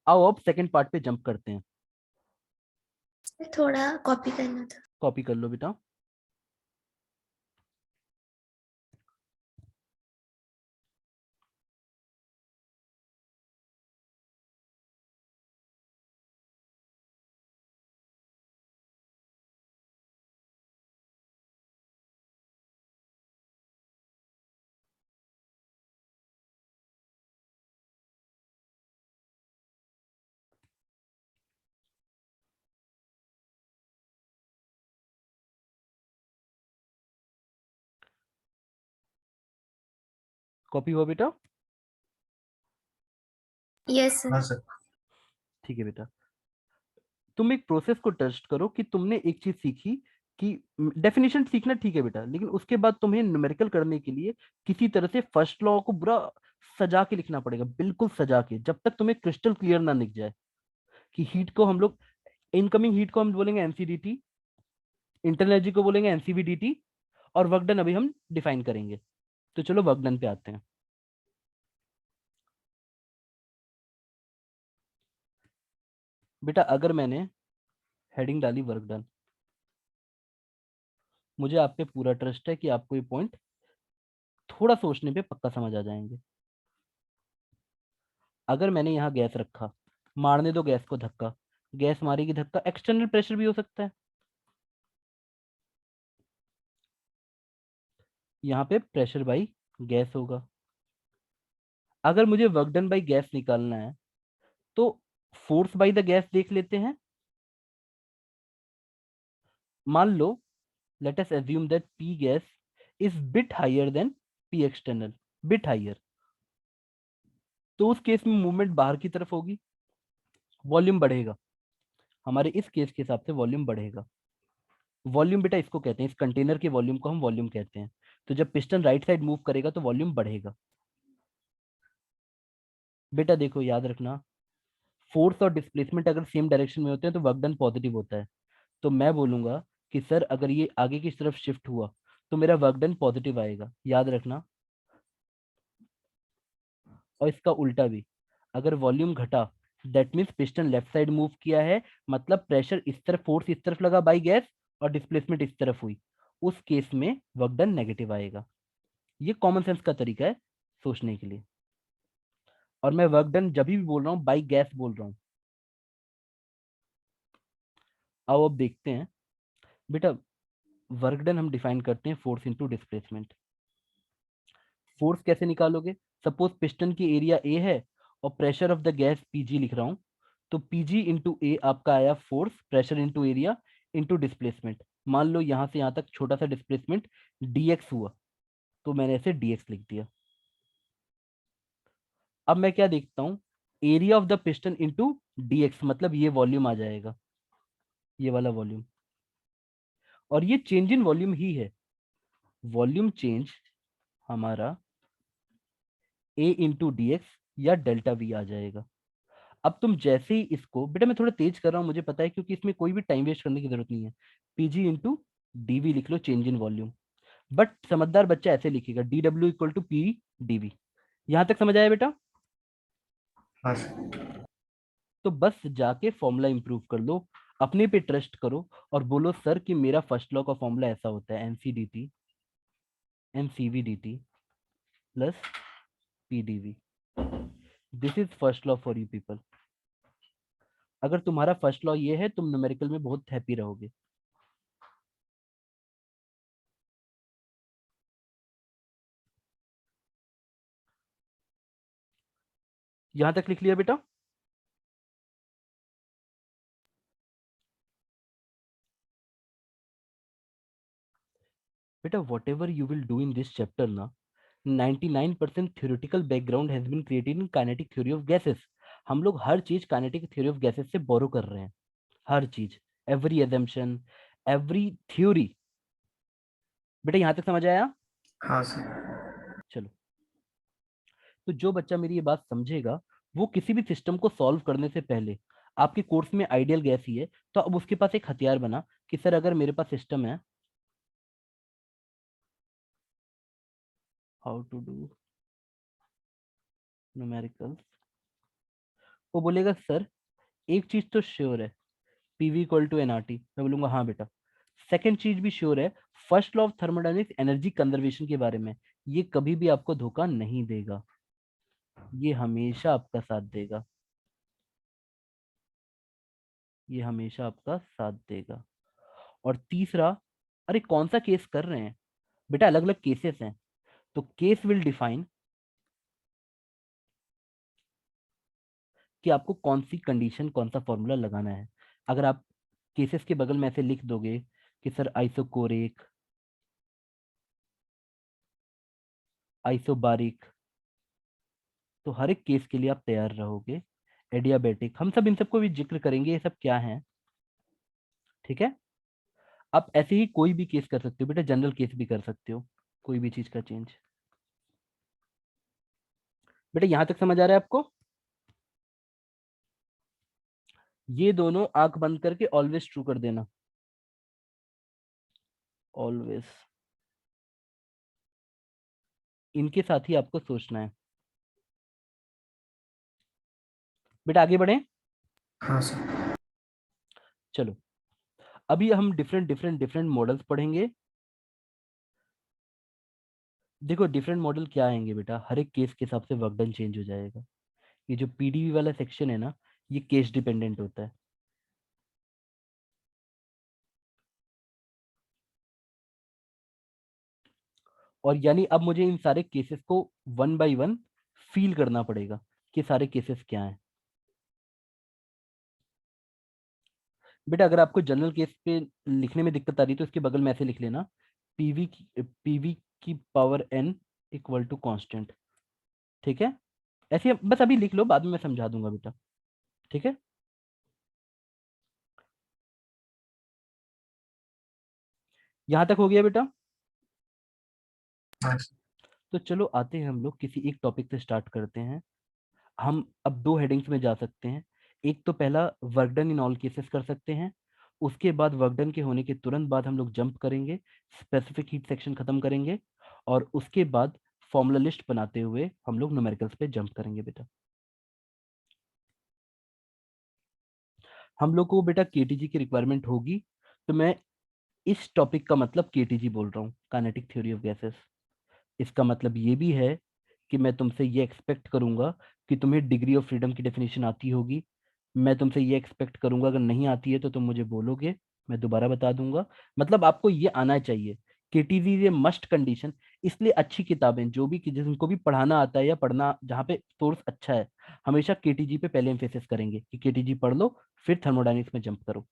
आओ अब सेकंड पार्ट पे जंप करते हैं। थोड़ा कॉपी करना था। कॉपी कर लो बेटा। कॉपी हुआ बेटा? Yes, sir. हाँ सर। ठीक है बेटा, तुम एक प्रोसेस को टेस्ट करो कि तुमने एक चीज सीखी कि डेफिनेशन सीखना ठीक है बेटा, लेकिन उसके बाद तुम्हें न्यूमेरिकल करने के लिए किसी तरह से फर्स्ट लॉ को पूरा सजा के लिखना पड़ेगा, बिल्कुल सजा के, जब तक तुम्हें क्रिस्टल क्लियर ना दिख जाए कि हीट को हम लोग, इनकमिंग हीट को हम बोलेंगे NCDT, इंटरनल एनर्जी को बोलेंगे NCV/DT, और वर्क डन अभी हम डिफाइन करेंगे। तो चलो वर्क डन पे आते हैं। बेटा अगर मैंने हेडिंग डाली वर्क डन, मुझे आप पे पूरा ट्रस्ट है कि आपको ये पॉइंट थोड़ा सोचने पे पक्का समझ आ जाएंगे। अगर मैंने यहाँ गैस रखा, मारने दो गैस को धक्का, गैस मारेगी धक्का, एक्सटर्नल प्रेशर भी हो सकता है, यहाँ पे प्रेशर बाई गैस होगा। अगर मुझे वर्क डन बाई गैस निकालना है तो फोर्स बाई द गैस देख लेते हैं। मान लो, let us assume that P gas is bit higher than P external, bit higher, तो उस केस में मूवमेंट बाहर की तरफ होगी, वॉल्यूम बढ़ेगा। हमारे इस केस के हिसाब से वॉल्यूम बढ़ेगा। वॉल्यूम बेटा इसको कहते हैं, इस कंटेनर के वॉल्यूम को हम वॉल्यूम कहते हैं। तो जब पिस्टन राइट साइड मूव करेगा तो वॉल्यूम बढ़ेगा। बेटा देखो याद रखना, फोर्स और डिस्प्लेसमेंट अगर सेम डायरेक्शन में होते हैं तो वर्क डन पॉजिटिव होता है। तो मैं बोलूंगा कि सर अगर ये आगे की तरफ शिफ्ट हुआ तो मेरा वर्क डन पॉजिटिव आएगा, याद रखना। और इसका उल्टा भी, अगर वॉल्यूम घटा that means piston left side move किया है, मतलब प्रेशर इस तरफ, फोर्स इस तरफ लगा बाई गैस और डिस्प्लेसमेंट इस तरफ हुई, उस केस में वर्क डन नेगेटिव आएगा। ये कॉमन सेंस का तरीका है सोचने के लिए। और मैं वर्क डन जब भी बोल रहा हूँ बाई गैस बोल रहा हूँ। आओ अब देखते हैं बेटा, वर्क डन हम डिफाइन करते हैं फोर्स इनटू डिस्प्लेसमेंट। फोर्स कैसे निकालोगे? सपोज पिस्टन की एरिया ए है और pressure of the gas PG लिख रहा हूं, तो पीजी इंटू ए आपका आया force, pressure into area into displacement. मान लो यहां से यहां तक छोटा सा डिस्प्लेसमेंट dx हुआ, तो मैंने इसे dx लिख दिया। अब मैं क्या देखता हूं, area of the piston into dx, मतलब ये वॉल्यूम आ जाएगा, ये वाला वॉल्यूम। और ये चेंज इन वॉल्यूम ही है, वॉल्यूम चेंज हमारा a इंटू डी एक्स या डेल्टा वी आ जाएगा। अब तुम जैसे ही इसको, बेटा मैं थोड़ा तेज कर रहा हूं मुझे पता है, क्योंकि इसमें कोई भी टाइम वेस्ट करने की जरूरत नहीं है। पीजी इंटू डीवी लिख लो, चेंज इन वॉल्यूम। बट समझदार बच्चा ऐसे लिखेगा, d W equal to P dV. यहां तक समझ आया बेटा? हाँ सर। तो बस जाके फॉर्मूला इंप्रूव कर लो, अपने पे ट्रस्ट करो और बोलो सर कि मेरा फर्स्ट लॉ का फॉर्मूला ऐसा होता है, N C D T N C V D T plus P D V. This is first law for you people. अगर तुम्हारा फर्स्ट लॉ ये है, तुम न्यूमेरिकल में बहुत हैप्पी रहोगे। यहां तक लिख लिया बेटा? बेटा what ever you will do in this chapter ना, 99% theoretical background has been created in kinetic theory of gases। हम लोग हर चीज kinetic theory of gases से बोरो कर रहे हैं, हर चीज, every assumption, every theory। बेटा यहां तक समझ आया? हाँ सर। चलो, तो जो बच्चा मेरी ये बात समझेगा वो किसी भी सिस्टम को सॉल्व करने से पहले, आपके कोर्स में आइडियल गैस ही है, तो अब उसके पास एक हथियार बना कि सर अगर मेरे पास सिस्टम है, हाउ टू डू न्यूमेरिकल्स, वो बोलेगा सर एक चीज तो श्योर है, पीवी इक्वल टू एनआरटी। मैं बोलूंगा हाँ बेटा। सेकंड चीज भी श्योर है, first law of thermodynamics energy conservation के बारे में, ये कभी भी आपको धोखा नहीं देगा, ये हमेशा आपका साथ देगा, ये हमेशा आपका साथ देगा। और तीसरा, अरे कौन सा केस कर रहे हैं बेटा, अलग अलग केसेस हैं, तो केस विल डिफाइन कि आपको कौन सी कंडीशन, कौन सा फॉर्मूला लगाना है। अगर आप केसेस के बगल में ऐसे लिख दोगे कि सर आइसोकोरिक, आइसोबारिक, तो हर एक केस के लिए आप तैयार रहोगे। एडियाबेटिक, हम सब इन सबको भी जिक्र करेंगे, ये सब क्या है, ठीक है? आप ऐसे ही कोई भी केस कर सकते हो बेटा, जनरल केस भी कर सकते हो, कोई भी चीज का चेंज। बेटा यहां तक समझ आ रहा है आपको? ये दोनों आंख बंद करके ऑलवेज ट्रू कर देना, ऑलवेज, इनके साथ ही आपको सोचना है। बेटा आगे बढ़े। हाँ सर। चलो, अभी हम डिफरेंट डिफरेंट डिफरेंट मॉडल्स पढ़ेंगे। देखो डिफरेंट मॉडल क्या आएंगे बेटा, हर एक केस के हिसाब से वर्क डन चेंज हो जाएगा। ये जो पीडीवी वाला सेक्शन है ना, ये केस डिपेंडेंट होता है। और यानी अब मुझे इन सारे केसेस को वन बाय वन फील करना पड़ेगा कि सारे केसेस क्या हैं। बेटा अगर आपको जनरल केस पे लिखने में दिक्कत आ रही है तो इसके बगल में ऐसे लिख लेना, पीवी की power n equal to constant, ठीक है? ऐसे बस अभी लिख लो, बाद में मैं समझा दूंगा बेटा, ठीक है? यहाँ तक हो गया बेटा? हाँ सर। तो चलो आते हैं हम लोग किसी एक टॉपिक से स्टार्ट करते हैं। हम अब दो हेडिंग्स में जा सकते हैं। एक तो पहला work done in all cases कर सकते हैं। उसके बाद वर्क डन के होने के तुरंत बाद हम लोग जंप करेंगे, स्पेसिफिक हीट सेक्शन खत्म करेंगे, और उसके बाद फॉर्मूला लिस्ट बनाते हुए हम लोग न्यूमेरिकल्स पे जंप करेंगे बेटा। हम लोग को बेटा केटीजी की रिक्वायरमेंट होगी, तो मैं इस टॉपिक का मतलब केटीजी बोल रहा हूँ, काइनेटिक थ्योरी ऑफ गैसेस। इसका मतलब ये भी है कि मैं तुमसे ये एक्सपेक्ट करूंगा कि तुम्हें डिग्री ऑफ फ्रीडम की डेफिनेशन आती होगी। मैं तुमसे ये एक्सपेक्ट करूंगा अगर नहीं आती है तो तुम मुझे बोलोगे, मैं दोबारा बता दूंगा। मतलब आपको ये आना चाहिए। केटीजी ये मस्ट कंडीशन। इसलिए अच्छी किताबें जो भी कि जिनको भी पढ़ाना आता है या पढ़ना जहाँ पे सोर्स अच्छा है, हमेशा केटीजी पे पहले एम्फेसिस करेंगे कि केटीजी पढ़ लो, फिर थर्मोडायनेमिक्स में जंप करो।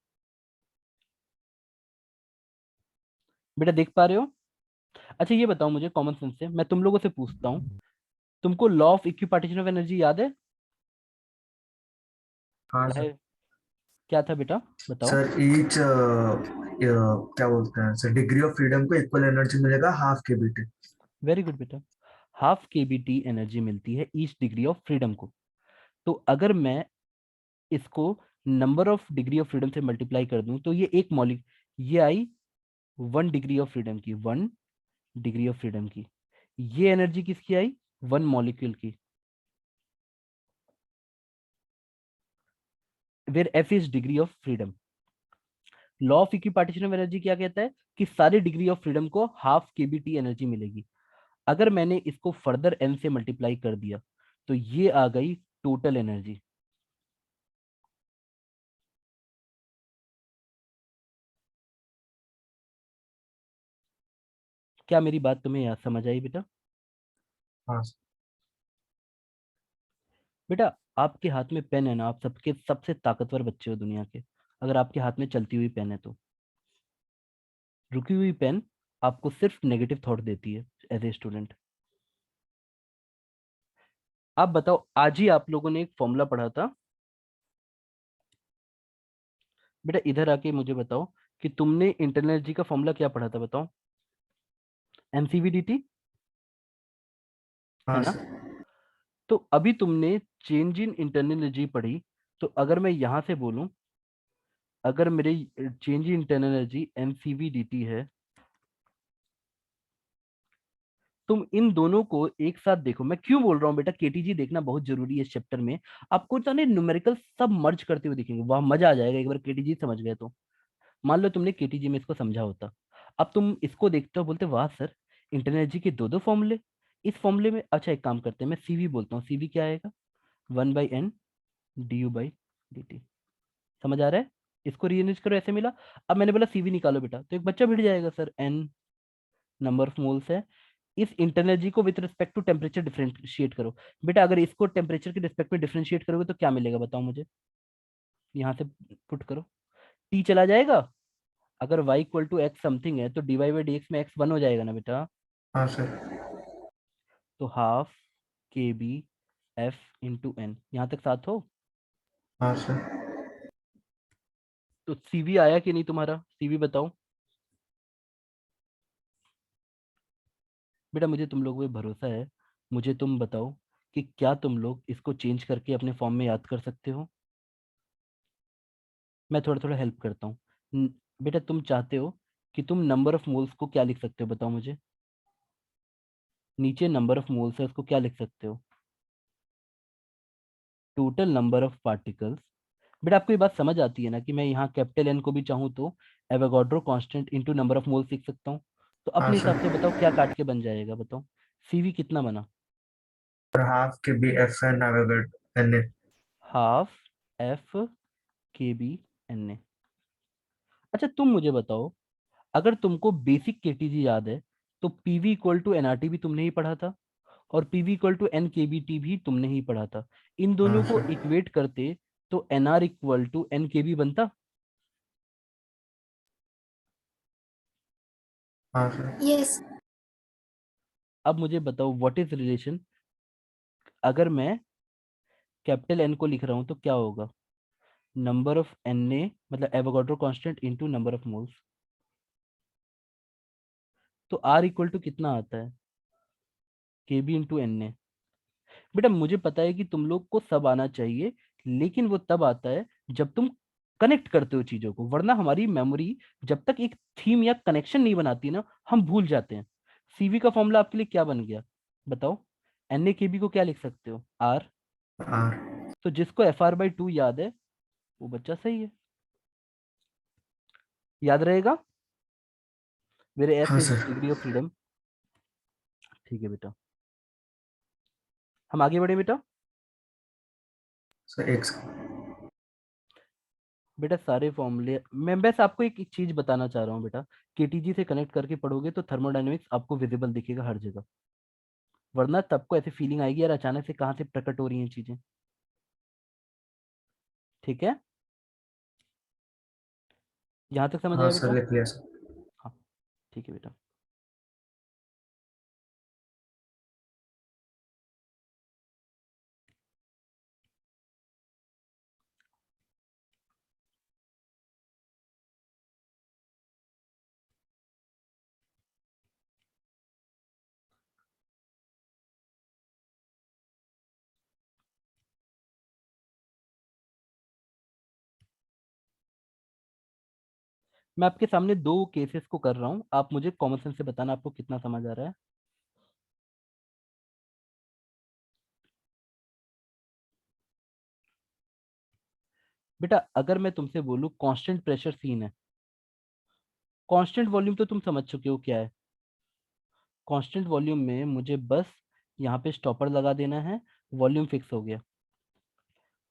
बेटा देख पा रहे हो? अच्छा ये बताओ मुझे कॉमन सेंस से, मैं तुम लोगों से पूछता हूँ, तुमको law of equipartition of energy याद है? हाँ क्या सर। है? क्या था बेटा? बताओ। सर ईच क्या बोलते हैं सर, डिग्री ऑफ फ्रीडम को इक्वल एनर्जी मिलेगा हाफ के बीटी। वेरी गुड बेटा। हाफ केबीटी एनर्जी मिलती है ईच डिग्री ऑफ फ्रीडम को। तो अगर मैं इसको number of degree of freedom से मल्टीप्लाई कर दूं तो ये एक मॉलिक, ये आई 1 डिग्री ऑफ फ्रीडम की, 1 डिग्री ऑफ फ्रीडम की। ये एनर्जी किसकी आई? 1 मॉलिक्यूल की। Where F is degree of freedom. Law of equipartition of energy क्या कहता है कि सारी डिग्री ऑफ फ्रीडम को हाफ केबीटी एनर्जी मिलेगी। अगर मैंने इसको फर्दर एन से मल्टीप्लाई कर दिया तो ये आ गई टोटल एनर्जी। क्या मेरी बात तुम्हें याद समझ आई बेटा? हाँ सर। बेटा आपके हाथ में पेन है ना, आप सबके सबसे ताकतवर बच्चे हो दुनिया के। अगर आपके हाथ में चलती हुई पेन है तो रुकी हुई पेन आपको सिर्फ नेगेटिव थॉट देती है एज ए स्टूडेंट। आप बताओ, आज ही आप लोगों ने एक फॉर्मूला पढ़ा था बेटा, इधर आके मुझे बताओ कि तुमने इंटरनल एनर्जी का फॉर्मूला क्या पढ़ा था, बताओ। एमसीवीडीटी, है हाँ ना? सर। तो अभी तुमने चेंज इन इंटरनल एनर्जी पढ़ी, तो अगर मैं यहां से बोलूं, अगर मेरी चेंज इन इंटरनल एनर्जी एमसीवीडीटी है, तुम इन दोनों को एक साथ देखो। मैं क्यों बोल रहा हूँ बेटा केटीजी देखना बहुत जरूरी है इस चैप्टर में। आपको जाने न्यूमेरिकल सब मर्ज करते हुए दिखेंगे, वाह मजा आ जाएगा एक बार केटीजी समझ गए तो। मान लो तुमने केटीजी में इसको समझा होता, अब तुम इसको देखते हो बोलते वाह सर, इंटरनल एनर्जी के दो दो फॉर्मूले। इस फॉर्मूले में अच्छा एक काम करते हैं, मैं सीवी बोलता हूँ, सीवी क्या आएगा? 1/n du/dt। समझ आ रहा है? इसको रीअरेंज करो, ऐसे मिला। अब मैंने बोला सीवी निकालो बेटा, तो एक बच्चा भिड़ जाएगा sir, N number of moles है। इस इंटरनल एनर्जी को with respect to temperature differentiate करो। बेटा अगर इसको टेम्परेचर के रिस्पेक्ट में डिफरेंशिएट करोगे तो क्या मिलेगा बताओ मुझे, यहाँ से पुट करो। टी चला जाएगा। अगर y equal to X something है तो dy/dx में x 1 हो जाएगा ना बेटा। हाँ सर। तो half K B F into N, यहाँ तक साथ हो? हाँ सर। तो सीवी आया कि नहीं तुम्हारा? सीवी बताओ बेटा, मुझे तुम लोगों पे भरोसा है। मुझे तुम बताओ कि क्या तुम लोग इसको चेंज करके अपने फॉर्म में याद कर सकते हो? मैं थोड़ा थोड़ा हेल्प करता हूँ। बेटा तुम चाहते हो कि तुम नंबर ऑफ मोल्स को क्या लिख सकते हो बताओ मुझे? नीचे नंबर ऑफ मोल्स है, उसको क्या लिख सकते हो? Total number of particles. बेटा आपको ये बात समझ आती है ना कि मैं यहाँ कैपिटल एन को भी चाहूँ तो Avogadro constant into number of moles लिख सकता हूँ। तो हाँ अपने हिसाब से सर। बताओ क्या काट के बन जाएगा, बताओ। सीवी कितना बना? और half K B F N N A. Half F K B N A. अच्छा तुम मुझे बताओ, अगर तुमको बेसिक केटीजी याद है तो पीवी इक्वल टू एनआरटी भी तुमने ही पढ़ा था, और PV equal to n kBT भी तुमने ही पढ़ा था। इन हाँ दोनों को सर। इक्वेट करते तो एनआर इक्वल टू एन केबी बनता। हाँ सर। Yes. अब मुझे बताओ व्हाट इज रिलेशन, अगर मैं कैपिटल एन को लिख रहा हूं तो क्या होगा? नंबर ऑफ एन ए मतलब Avogadro constant into number of moles. तो आर इक्वल टू कितना आता है, के बी इंटू एन ए। बेटा मुझे पता है कि तुम लोग को सब आना चाहिए, लेकिन वो तब आता है जब तुम कनेक्ट करते हो चीजों को, वरना हमारी मेमोरी जब तक एक थीम या कनेक्शन नहीं बनाती ना, हम भूल जाते हैं। सीवी का फॉर्मूला आपके लिए क्या बन गया बताओ, एन ए के बी को क्या लिख सकते हो, आर। आर। तो जिसको एफ आर बाई टू याद है वो बच्चा सही है, याद रहेगा। मेरे एस हाँ is sir. Degree of freedom. ठीक है बेटा, हम आगे बढ़े बेटा। Sir x. बेटा सारे फॉर्मूले मैं बस आपको एक चीज बताना चाह रहा हूँ बेटा, केटीजी से कनेक्ट करके पढ़ोगे तो थर्मोडायनेमिक्स आपको विजिबल दिखेगा हर जगह, वरना तब को ऐसी फीलिंग आएगी यार अचानक से कहाँ से प्रकट हो रही हैं चीजें। ठीक है, यहाँ तक समझ हाँ आया सर, बेटा। लिख लिया सर। हाँ ठीक है बेटा। मैं आपके सामने दो केसेस को कर रहा हूँ, आप मुझे कॉमन सेंस से बताना आपको कितना समझ आ रहा है। बेटा अगर मैं तुमसे बोलूँ कांस्टेंट प्रेशर सीन है, कांस्टेंट वॉल्यूम तो तुम समझ चुके हो क्या है। कांस्टेंट वॉल्यूम में मुझे बस यहाँ पे स्टॉपर लगा देना है, वॉल्यूम फिक्स हो गया।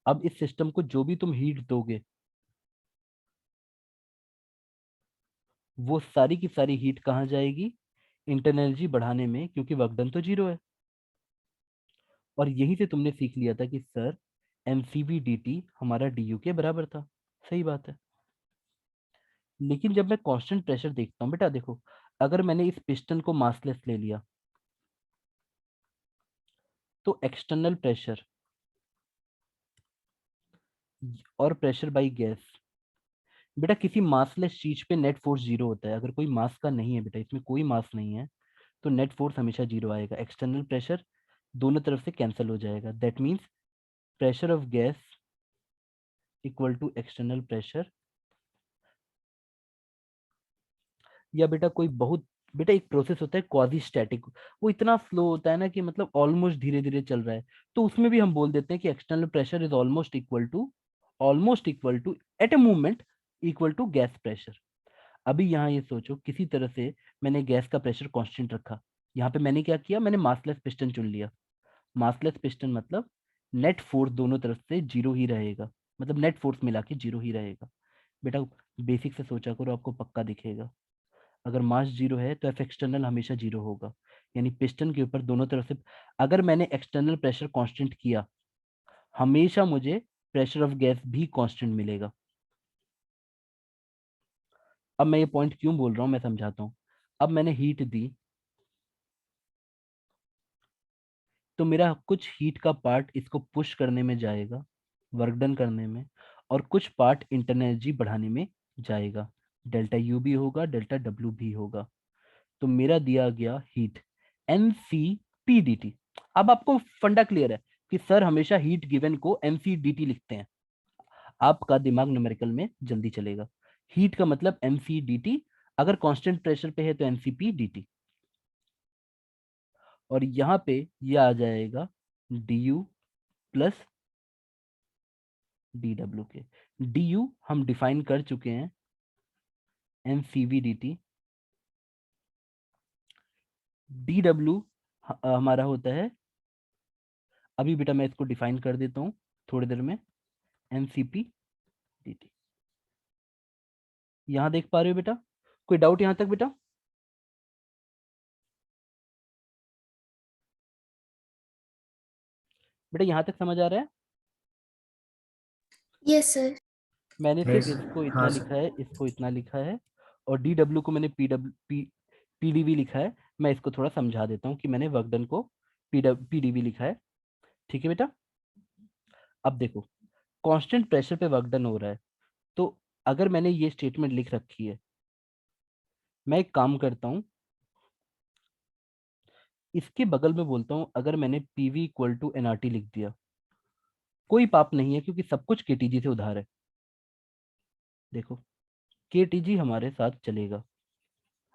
अब इस सिस्टम को जो भी तुम हीट दोगे वो सारी की सारी हीट कहाँ जाएगी, इंटरनल एनर्जी बढ़ाने में, क्योंकि वर्क डन तो जीरो है। और यहीं से तुमने सीख लिया था कि सर एमसीवी dt हमारा du के बराबर था। सही बात है। लेकिन जब मैं कांस्टेंट प्रेशर देखता हूँ बेटा देखो, अगर मैंने इस पिस्टन को मासलेस ले लिया तो एक्सटर्नल प्रेशर और प्रेशर बाई गैस, बेटा किसी मासलेस चीज पे नेट फोर्स जीरो होता है। अगर कोई मास का नहीं है बेटा, इसमें कोई मास नहीं है, तो नेट फोर्स हमेशा जीरो आएगा। एक्सटर्नल प्रेशर दोनों तरफ से कैंसिल हो जाएगा, that means pressure of gas equal to external pressure. या बेटा कोई बहुत, बेटा एक प्रोसेस होता है क्वाजी स्टैटिक, वो इतना स्लो होता है ना कि मतलब ऑलमोस्ट धीरे धीरे चल रहा है, तो उसमें भी हम बोल देते हैं कि external pressure is almost equal to at a movement equal to gas pressure. अभी यहाँ ये सोचो किसी तरह से मैंने गैस का प्रेशर कांस्टेंट रखा, यहाँ पे मैंने क्या किया, मैंने मासलेस पिस्टन चुन लिया। मासलेस पिस्टन मतलब नेट फोर्स दोनों तरफ से जीरो ही रहेगा, मतलब नेट फोर्स मिला के जीरो ही रहेगा। बेटा बेसिक से सोचा करो, आपको पक्का दिखेगा। अगर मास जीरो है तो एफ एक्सटर्नल हमेशा जीरो होगा, यानी पिस्टन के ऊपर दोनों तरफ से अगर मैंने एक्सटर्नल प्रेशर कांस्टेंट किया, हमेशा मुझे प्रेशर ऑफ गैस भी कांस्टेंट मिलेगा। अब मैं ये पॉइंट क्यों बोल रहा हूं मैं समझाता हूं। अब मैंने हीट दी तो मेरा कुछ हीट का पार्ट इसको पुश करने में जाएगा, वर्क डन करने में, और कुछ पार्ट इंटरनल एनर्जी बढ़ाने में जाएगा। डेल्टा यू भी होगा, डेल्टा डब्ल्यू भी होगा। तो मेरा दिया गया heat m C P D T. अब आपको फंडा क्लियर है कि सर हमेशा हीट गिवन को एम सी डी टी लिखते हैं, आपका दिमाग न्यूमेरिकल में जल्दी चलेगा। हीट का मतलब एम सी डी टी, अगर कांस्टेंट प्रेशर पे है तो m C P D T, और यहाँ पे ये आ जाएगा d U plus d W के। डी यू हम डिफाइन कर चुके हैं, m C V D T. D W हमारा होता है, अभी बेटा मैं इसको डिफाइन कर देता हूँ थोड़ी देर में, m C P D T. यहाँ देख पा रहे हो बेटा, कोई डाउट यहाँ तक बेटा। बेटा यहाँ तक समझ आ रहा है। Yes, sir. मैंने सिर्फ यस। इसको इतना हाँ लिखा सर। है, इसको इतना लिखा है, और डी डब्ल्यू को मैंने पी डी वी लिखा है। मैं इसको थोड़ा समझा देता हूँ कि मैंने वर्क डन को पी डी वी लिखा है। ठीक है बेटा। अब देखो कांस्टेंट प्रेशर पे वर्क डन हो रहा है, तो अगर मैंने ये स्टेटमेंट लिख रखी है, मैं एक काम करता हूँ, इसके बगल में बोलता हूँ अगर मैंने पीवी इक्वल टू एनआरटी लिख दिया, कोई पाप नहीं है क्योंकि सब कुछ केटीजी से उधार है। देखो, केटीजी हमारे साथ चलेगा,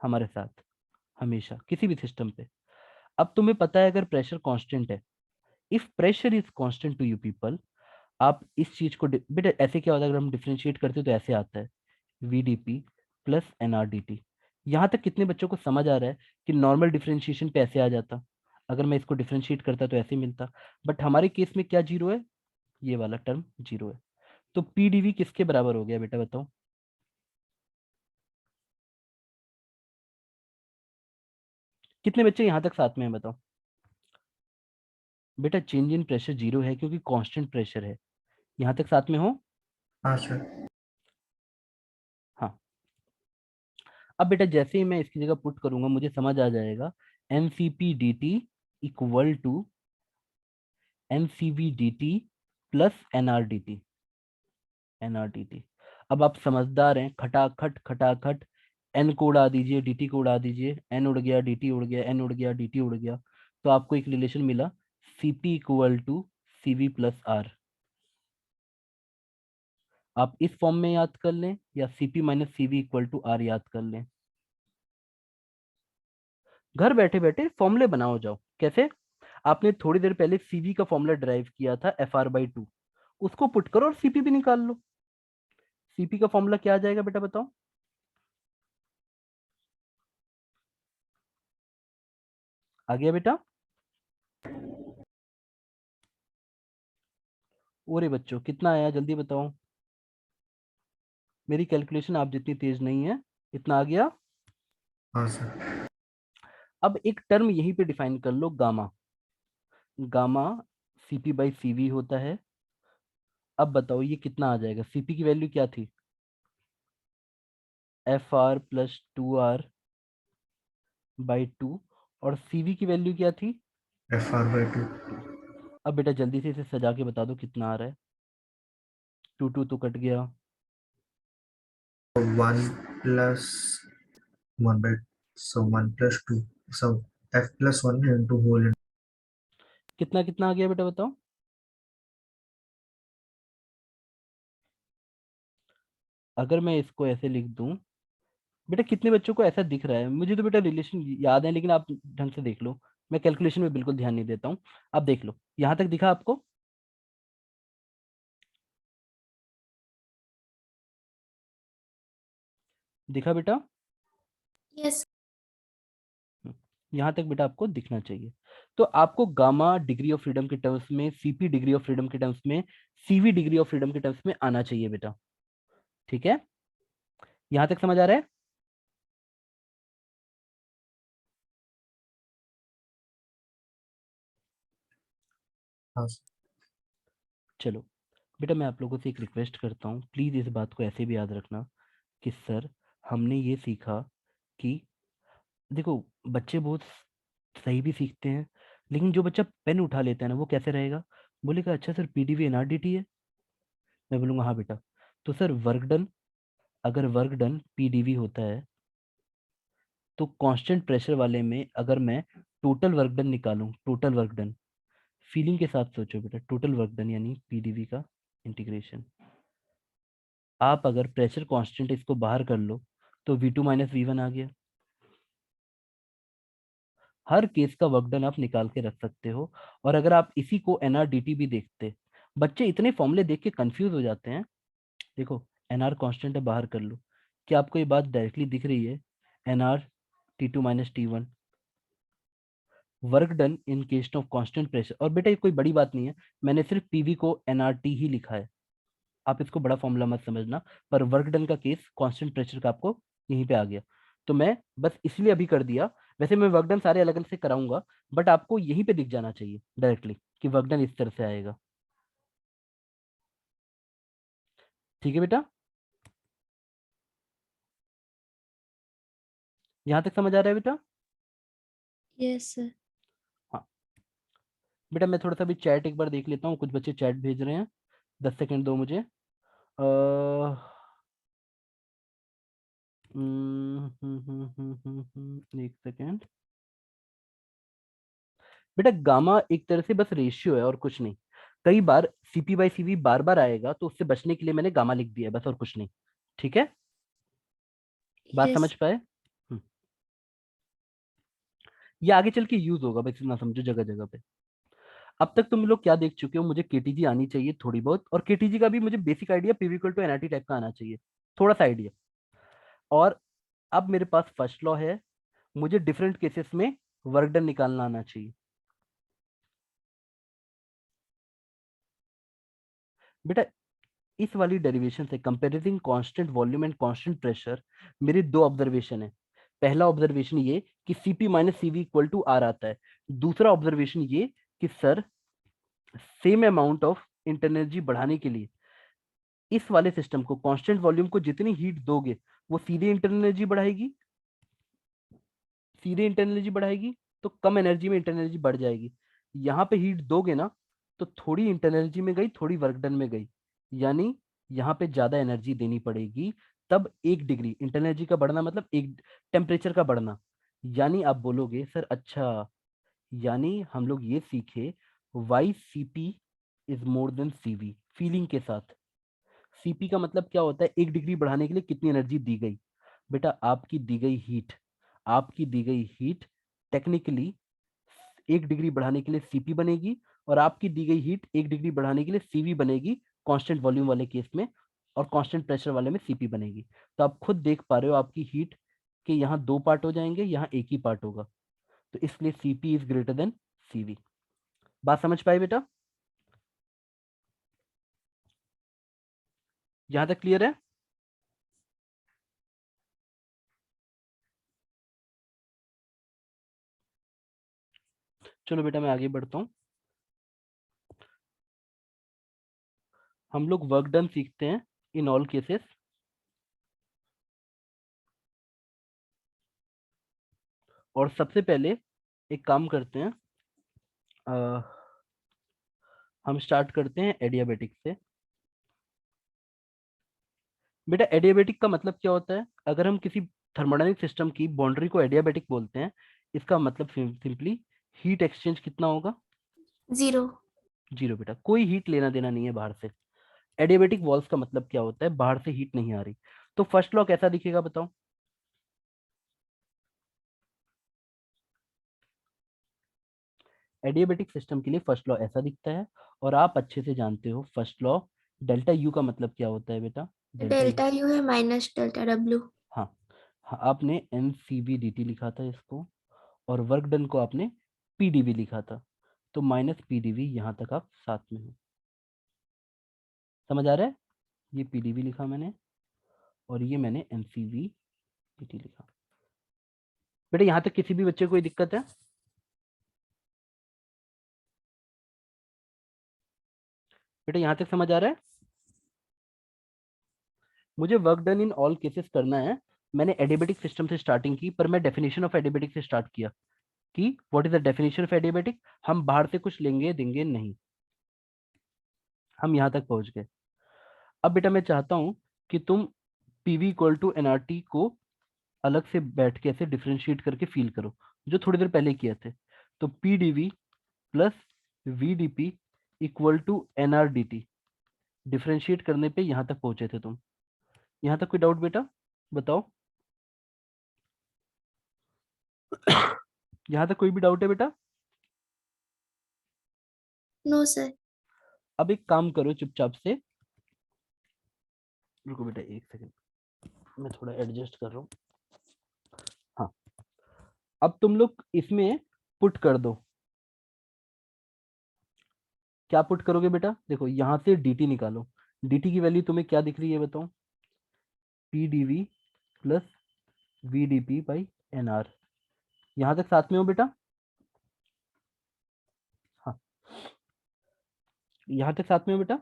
हमारे साथ हमेशा किसी भी सिस्टम पे। अब तुम्हें पता है अगर प्रेशर कांस्टेंट है, if pressure is constant to you people, आप इस चीज को बेटा ऐसे क्या होता है, अगर हम डिफरेंशिएट करते हैं तो ऐसे आता है वीडीपी प्लस एनआरडीटी। यहाँ तक कितने बच्चों को समझ आ रहा है कि नॉर्मल डिफरेंशिएशन पे ऐसे आ जाता, अगर मैं इसको डिफरेंशिएट करता तो ऐसे मिलता। बट हमारे केस में क्या जीरो है, ये वाला टर्म जीरो है। तो पीडीवी किसके बराबर हो गया बेटा बताओ? कितने बच्चे यहाँ तक साथ में हैं बताओ? बेटा चेंज इन प्रेशर जीरो है क्योंकि कांस्टेंट प्रेशर है। यहाँ तक साथ में हो? हाँ सर। हाँ। अब बेटा जैसे ही मैं इसकी जगह पुट करूंगा मुझे समझ आ जाएगा N C P D T equal to N C V D T plus N R D T. N R D T. अब आप समझदार हैं, खटाखट खटाखट एन को उड़ा दीजिए, डीटी को उड़ा दीजिए, एन उड़ गया, डीटी उड़ गया, एन उड़ गया, डीटी उड़ गया, तो आपको एक रिलेशन मिला CP equal to CV plus R. आप इस फॉर्म में याद कर लें या CP minus CV equal to R याद कर लें। घर बैठे बैठे फॉर्मूले बनाओ जाओ। कैसे? आपने थोड़ी देर पहले सीवी का फॉर्मूला ड्राइव किया था FR/2, उसको पुट करो और सीपी भी निकाल लो। सीपी का फॉर्मूला क्या आ जाएगा बेटा बताओ? आ गया बेटा? ओरे बच्चों कितना आया जल्दी बताओ? मेरी कैलकुलेशन आप जितनी तेज नहीं है। इतना आ गया? हाँ सर। अब एक टर्म यहीं पे डिफाइन कर लो, गामा। गामा CP/CV होता है। अब बताओ ये कितना आ जाएगा? सीपी की वैल्यू क्या थी? FR+2R/2। और सीवी की वैल्यू क्या थी? FR/2। 2। अब बेटा जल्दी से इसे सजा के बता दो कितना आ रहा है। 2 तो कट गया। 1+1 so 1+2 so F+1 into whole into कितना कितना आ गया बेटा बताओ? अगर मैं इसको ऐसे लिख दूं, बेटा कितने बच्चों को ऐसा दिख रहा है? मुझे तो बेटा रिलेशन याद है लेकिन आप ढंग से देख लो। मैं कैलकुलेशन में बिल्कुल ध्यान नहीं देता हूँ। आप देख लो, यहां तक दिखा आपको? दिखा बेटा? Yes. यहां तक बेटा आपको दिखना चाहिए। तो आपको गामा डिग्री ऑफ फ्रीडम के टर्म्स में, सीपी डिग्री ऑफ फ्रीडम के टर्म्स में, सीवी डिग्री ऑफ फ्रीडम के टर्म्स में आना चाहिए बेटा। ठीक है? यहां तक समझ आ रहा है? हाँ सर। चलो बेटा मैं आप लोगों से एक रिक्वेस्ट करता हूँ, प्लीज इस बात को ऐसे भी याद रखना कि सर हमने ये सीखा कि देखो बच्चे बहुत सही भी सीखते हैं, लेकिन जो बच्चा पेन उठा लेता है ना वो कैसे रहेगा? बोलेगा अच्छा सर पीडीवी एनआरडीटी है। मैं बोलूंगा हाँ बेटा। तो सर वर्क डन, अगर वर्क डन पीडीवी होता है तो कांस्टेंट प्रेशर वाले में अगर मैं टोटल वर्क डन निकालूं, टोटल वर्क डन, फीलिंग के साथ सोचो बेटा, टोटल वर्क डन यानी पीडीवी का इंटीग्रेशन, आप अगर प्रेशर कांस्टेंट इसको बाहर कर लो तो V2 - V1 आ गया। हर केस का वर्क डन आप निकाल के रख सकते हो। और अगर आप इसी को एनआरडीटी भी देखते, बच्चे इतने फॉर्मूले देख के कंफ्यूज हो जाते हैं। देखो एनआर कांस्टेंट है, बाहर कर लो। क्या आपको ये बात डायरेक्टली दिख रही है? NR T2 - T1 work done in case of constant pressure. और बेटा ये कोई बड़ी बात नहीं है, मैंने सिर्फ पीवी को एनआरटी ही लिखा है, आप इसको बड़ा फॉर्मूला मत समझना। पर वर्क डन का केस कांस्टेंट प्रेशर का आपको यहीं पे आ गया, तो मैं बस इसलिए अभी कर दिया। वैसे मैं वर्क डन सारे अलग अलग से कराऊंगा, बट आपको यहीं पे दिख जाना चाहिए डायरेक्टली कि वर्क डन इस तरह से आएगा। ठीक है बेटा? यहाँ तक समझ आ रहा है बेटा? Yes, sir. हाँ। बेटा मैं थोड़ा सा भी चैट एक बार देख लेता हूँ, कुछ बच्चे चैट भेज रहे हैं। 10 सेकंड दो मुझे। एक सेकेंड। बेटा गामा एक तरह से बस रेशियो है और कुछ नहीं। कई बार सीपी बाई सीवी बार बार आएगा, तो उससे बचने के लिए मैंने गामा लिख दिया है बस, और कुछ नहीं। ठीक है, बात समझ Yes. पाए? ये आगे चल के यूज होगा, बस इतना समझो जगह जगह पे। अब तक तुम लोग क्या देख चुके हो, मुझे केटीजी आनी चाहिए थोड़ी बहुत, और केटीजी का भी मुझे basic idea PV equal to nRT type का आना चाहिए, थोड़ा सा आइडिया। और अब मेरे पास फर्स्ट लॉ है, मुझे डिफरेंट केसेस में वर्क डन निकालना आना चाहिए। बेटा इस वाली डेरिवेशन से comparing constant volume and constant pressure, मेरे दो ऑब्जर्वेशन है। पहला ऑब्जर्वेशन ये कि CP minus CV equal to R आता है। दूसरा ऑब्जर्वेशन ये कि sir same amount of internal energy बढ़ाने के लिए इस वाले सिस्टम को, कांस्टेंट वॉल्यूम को जितनी हीट दोगे वो सीधे इंटरनल एनर्जी बढ़ाएगी, सीधे इंटरनल एनर्जी बढ़ाएगी, तो कम एनर्जी में इंटरनल एनर्जी बढ़ जाएगी। यहाँ पे हीट दोगे ना, तो थोड़ी इंटरनल एनर्जी में गई, थोड़ी वर्क डन में गई, यानी यहाँ पे ज्यादा एनर्जी देनी पड़ेगी। तब 1 डिग्री इंटरनल एनर्जी का बढ़ना मतलब एक टेम्परेचर का बढ़ना। यानी आप बोलोगे सर अच्छा, यानी हम लोग ये सीखे why C P is more than CV, feeling के साथ। सीपी का मतलब क्या होता है, 1 डिग्री बढ़ाने के लिए कितनी एनर्जी दी गई। बेटा आपकी दी गई हीट, आपकी दी गई हीट टेक्निकली 1 डिग्री बढ़ाने के लिए सीपी बनेगी, और आपकी दी गई हीट 1 डिग्री बढ़ाने के लिए सीवी बनेगी, कांस्टेंट वॉल्यूम वाले केस में, और कांस्टेंट प्रेशर वाले में सीपी बनेगी। तो आप खुद देख पा रहे हो आपकी हीट के यहाँ 2 पार्ट हो जाएंगे, यहाँ एक ही पार्ट होगा, तो इसलिए CP is greater than CV. बात समझ पाए बेटा? यहां तक क्लियर है? चलो बेटा मैं आगे बढ़ता हूँ। हम लोग वर्क डन सीखते हैं इन ऑल केसेस। और सबसे पहले एक काम करते हैं, अ, हम स्टार्ट करते हैं एडियाबेटिक से। बेटा एडियाबेटिक का मतलब क्या होता है, अगर हम किसी थर्मोडायनेमिक सिस्टम की बाउंड्री को एडियाबेटिक बोलते हैं, इसका मतलब सिंपली हीट एक्सचेंज कितना होगा? 0. जीरो। बेटा कोई हीट लेना देना नहीं है बाहर से। एडियाबेटिक वॉल्स का मतलब क्या होता है, बाहर से हीट नहीं आ रही। तो फर्स्ट लॉ कैसा दिखेगा बताओ? एडियाबेटिक सिस्टम के लिए फर्स्ट लॉ ऐसा दिखता है। और आप अच्छे से जानते हो फर्स्ट लॉ, डेल्टा यू का मतलब क्या होता है बेटा? डेल्टा यू, डेल्टा यू है माइनस डेल्टा डब्ल्यू. हाँ। हाँ, आपने n C B d T लिखा था इसको, और वर्क डन को आपने पीडीवी लिखा था, तो माइनस पीडीवी यहाँ तक आप साथ में हो। समझ आ रहा है? ये पीडीवी लिखा मैंने, और ये मैंने एनसीवी डी लिखा। बेटा यहाँ तक किसी भी बच्चे को कोई दिक्कत है? बेटा यहाँ तक समझ आ रहा है? मुझे work done in all cases करना है। मैंने एडियाबेटिक सिस्टम से स्टार्टिंग की, पर मैं डेफिनेशन ऑफ एडियाबेटिक से स्टार्ट किया कि what is the definition of adiabatic. हम बाहर से कुछ लेंगे देंगे नहीं, हम यहाँ तक पहुंच गए। अब बेटा मैं चाहता हूं कि तुम पीवी इक्वल टू एनआरटी को अलग से बैठ के ऐसे डिफरेंशिएट करके फील करो, जो थोड़ी देर पहले किए थे। तो P dV plus V d P equal to N R d T, differentiate करने पे यहां तक पहुंचे थे तुम। यहां तक कोई डाउट बेटा? बताओ। यहां तक कोई भी डाउट है बेटा? No sir. अब एक काम करो चुपचाप से, रुको बेटा एक सेकंड, मैं थोड़ा एडजस्ट कर रहा हूँ। हाँ, अब तुम लोग इसमें पुट कर दो। क्या पुट करोगे बेटा? देखो यहां से dt निकालो। dt की वैल्यू तुम्हें क्या दिख रही है बताओ? P d V plus V d P by n R. यहां तक साथ में हो बेटा? हाँ, यहां तक साथ में हो बेटा?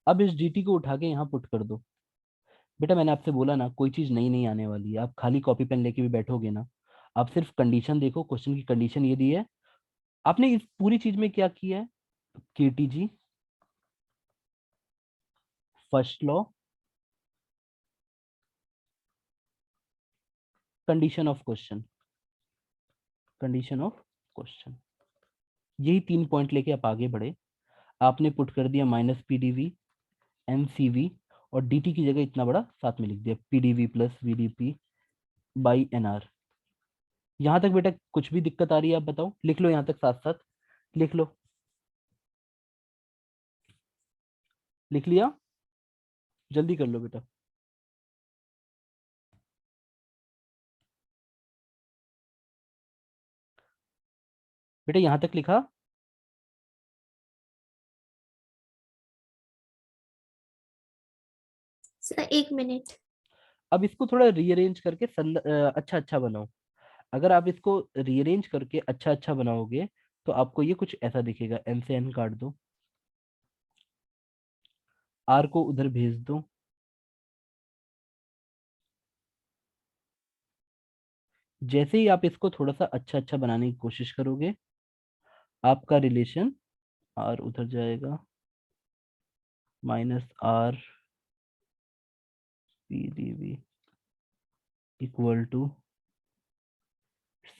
अब इस dt को उठा के यहाँ पुट कर दो। बेटा मैंने आपसे बोला ना, कोई चीज नई नहीं आने वाली है। आप खाली कॉपी पेन लेके भी बैठोगे ना, आप सिर्फ कंडीशन देखो, क्वेश्चन की कंडीशन ये दी है। आपने इस पूरी चीज में क्या किया है? KTG, first law, condition of question. Condition of question. यही 3 पॉइंट लेके आप आगे बढ़े। आपने पुट कर दिया माइनस पीडीवी एमसीवी और डीटी की जगह इतना बड़ा साथ में लिख दिया PdV plus VdP by nR. यहां तक बेटा कुछ भी दिक्कत आ रही है आप बताओ, लिख लो यहां तक साथ साथ, लिख लो। लिख लिया? जल्दी कर लो बेटा। बेटा यहां तक लिखा? Sir 1 minute. अब इसको थोड़ा रीअरेंज करके अच्छा अच्छा बनाओ। अगर आप इसको रीअरेंज करके अच्छा अच्छा बनाओगे तो आपको ये कुछ ऐसा दिखेगा। एम से एन काट दो, आर को उधर भेज दो। जैसे ही आप इसको थोड़ा सा अच्छा अच्छा बनाने की कोशिश करोगे, आपका रिलेशन आर उधर जाएगा, minus R P d V equal to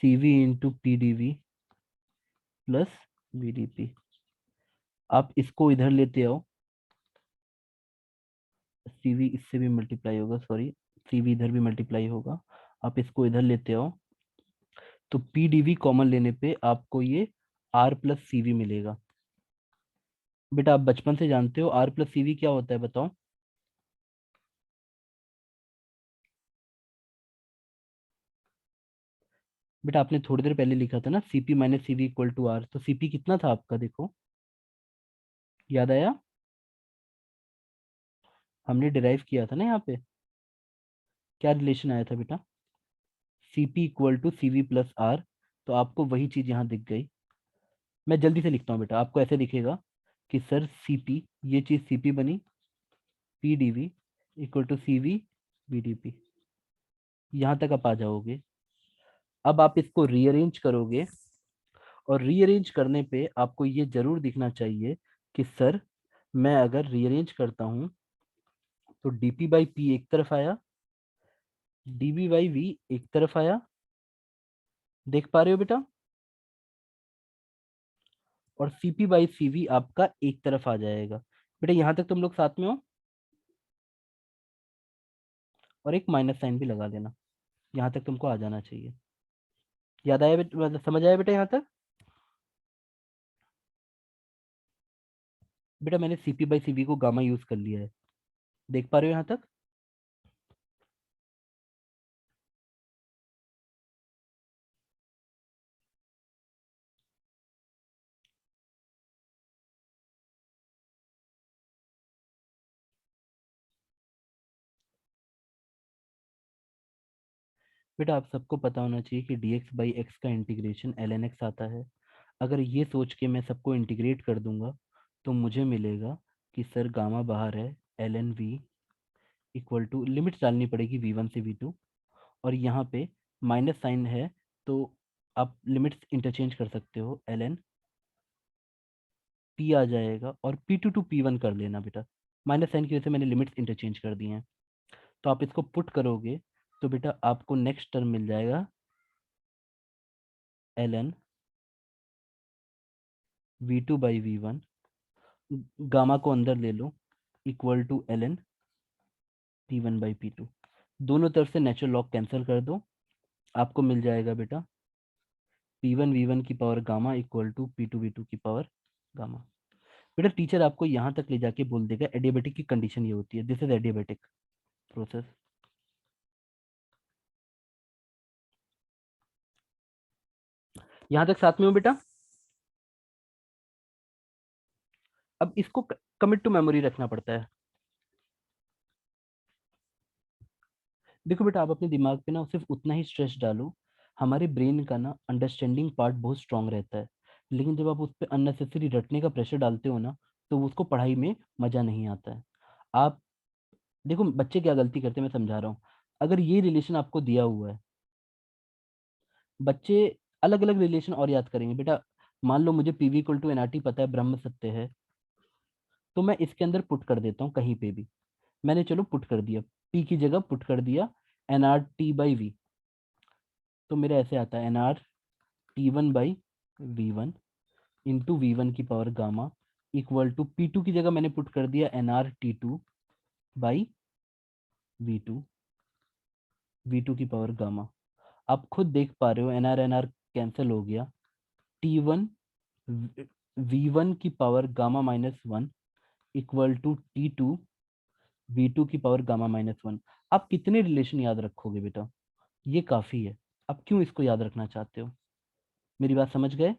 C V into P d V plus V d P. आप इसको इधर लेते आओ, सी वी इससे भी मल्टीप्लाई होगा, सॉरी सी वी इधर भी मल्टीप्लाई होगा। आप इसको इधर लेते आओ तो पी डी वी कॉमन लेने पे आपको ये आर प्लस सी वी मिलेगा। बेटा आप बचपन से जानते हो आर प्लस सी वी क्या होता है बताओ? बेटा आपने थोड़ी देर पहले लिखा था ना CP minus CV equal to R, तो सीपी कितना था आपका देखो, याद आया? हमने डिराइव किया था ना यहाँ पे, क्या रिलेशन आया था बेटा? CP equal to CV plus R. तो आपको वही चीज यहाँ दिख गई। मैं जल्दी से लिखता हूँ बेटा, आपको ऐसे दिखेगा कि सर सीपी, ये चीज सीपी बनी, P d V equal to C V B d P. यहाँ तक आप आ जाओगे। अब आप इसको रीअरेंज करोगे और रीअरेंज करने पे आपको ये जरूर दिखना चाहिए कि सर मैं अगर रीअरेंज करता हूँ तो डीपी बाई पी एक तरफ आया, डीबी बाई वी एक तरफ आया, देख पा रहे हो बेटा? और सीपी बाई सीवी आपका एक तरफ आ जाएगा। बेटा यहां तक तुम लोग साथ में हो? और एक माइनस साइन भी लगा देना, यहां तक तुमको आ जाना चाहिए। याद आया बेटा, मतलब समझ आया बेटा यहाँ तक? बेटा मैंने सीपी बाई सीवी को गामा यूज कर लिया है, देख पा रहे हो यहाँ तक? बेटा आप सबको पता होना चाहिए कि dx बाई एक्स का इंटीग्रेशन ln x आता है। अगर ये सोच के मैं सबको इंटीग्रेट कर दूंगा तो मुझे मिलेगा कि सर गामा बाहर है, ln v equal to limit डालनी पड़ेगी v1 से v2, और यहाँ पे माइनस साइन है तो आप लिमिट्स इंटरचेंज कर सकते हो, ln p आ जाएगा और p2 टू p1 कर लेना बेटा, माइनस साइन की वजह से मैंने लिमिट्स इंटरचेंज कर दी हैं। तो आप इसको पुट करोगे तो बेटा आपको नेक्स्ट टर्म मिल जाएगा ln v2 by v1, gamma को अंदर ले लो, equal to ln p1 by p2। दोनों तरफ से नेचुरल लॉग कैंसिल कर दो, आपको मिल जाएगा बेटा p1 v1 की power gamma equal to p2 v2 की पावर गामा। बेटा टीचर आपको यहाँ तक ले जाके बोल देगा एडियाबेटिक की कंडीशन ये होती है, दिस इज एडियाबेटिक प्रोसेस। यहाँ तक साथ में हो बेटा? अब इसको कमिट टू मेमोरी रखना पड़ता है। देखो बेटा आप अपने दिमाग पे ना सिर्फ उतना ही स्ट्रेस डालो, हमारे ब्रेन का ना अंडरस्टैंडिंग पार्ट बहुत स्ट्रांग रहता है, लेकिन जब आप उस पर अननेसेसरी रटने का प्रेशर डालते हो ना तो उसको पढ़ाई में मजा नहीं आता है। आप देखो बच्चे क्या गलती करते हैं मैं समझा रहा हूँ। अगर ये रिलेशन आपको दिया हुआ है, बच्चे अलग अलग रिलेशन और याद करेंगे बेटा। मान लो मुझे पीवी इक्वल टू एनआरटी पता है, ब्रह्म सत्य है, तो मैं इसके अंदर पुट कर देता हूँ कहीं पे भी। मैंने चलो पुट कर दिया, पी की जगह पुट कर दिया एनआर टी बाई वी, तो मेरा ऐसे आता है NR T1 by V1 into V1 की power gamma equal to P2 की जगह मैंने पुट कर दिया NR T2 by V2 V2 की पावर गामा। आप खुद देख पा रहे हो NR NR कैंसिल हो गया। T1 V1 की power gamma -1 equal to T2 V2 की पावर गामा -1। आप कितने रिलेशन याद रखोगे बेटा? ये काफी है। आप क्यों इसको याद रखना चाहते हो? मेरी बात समझ गए?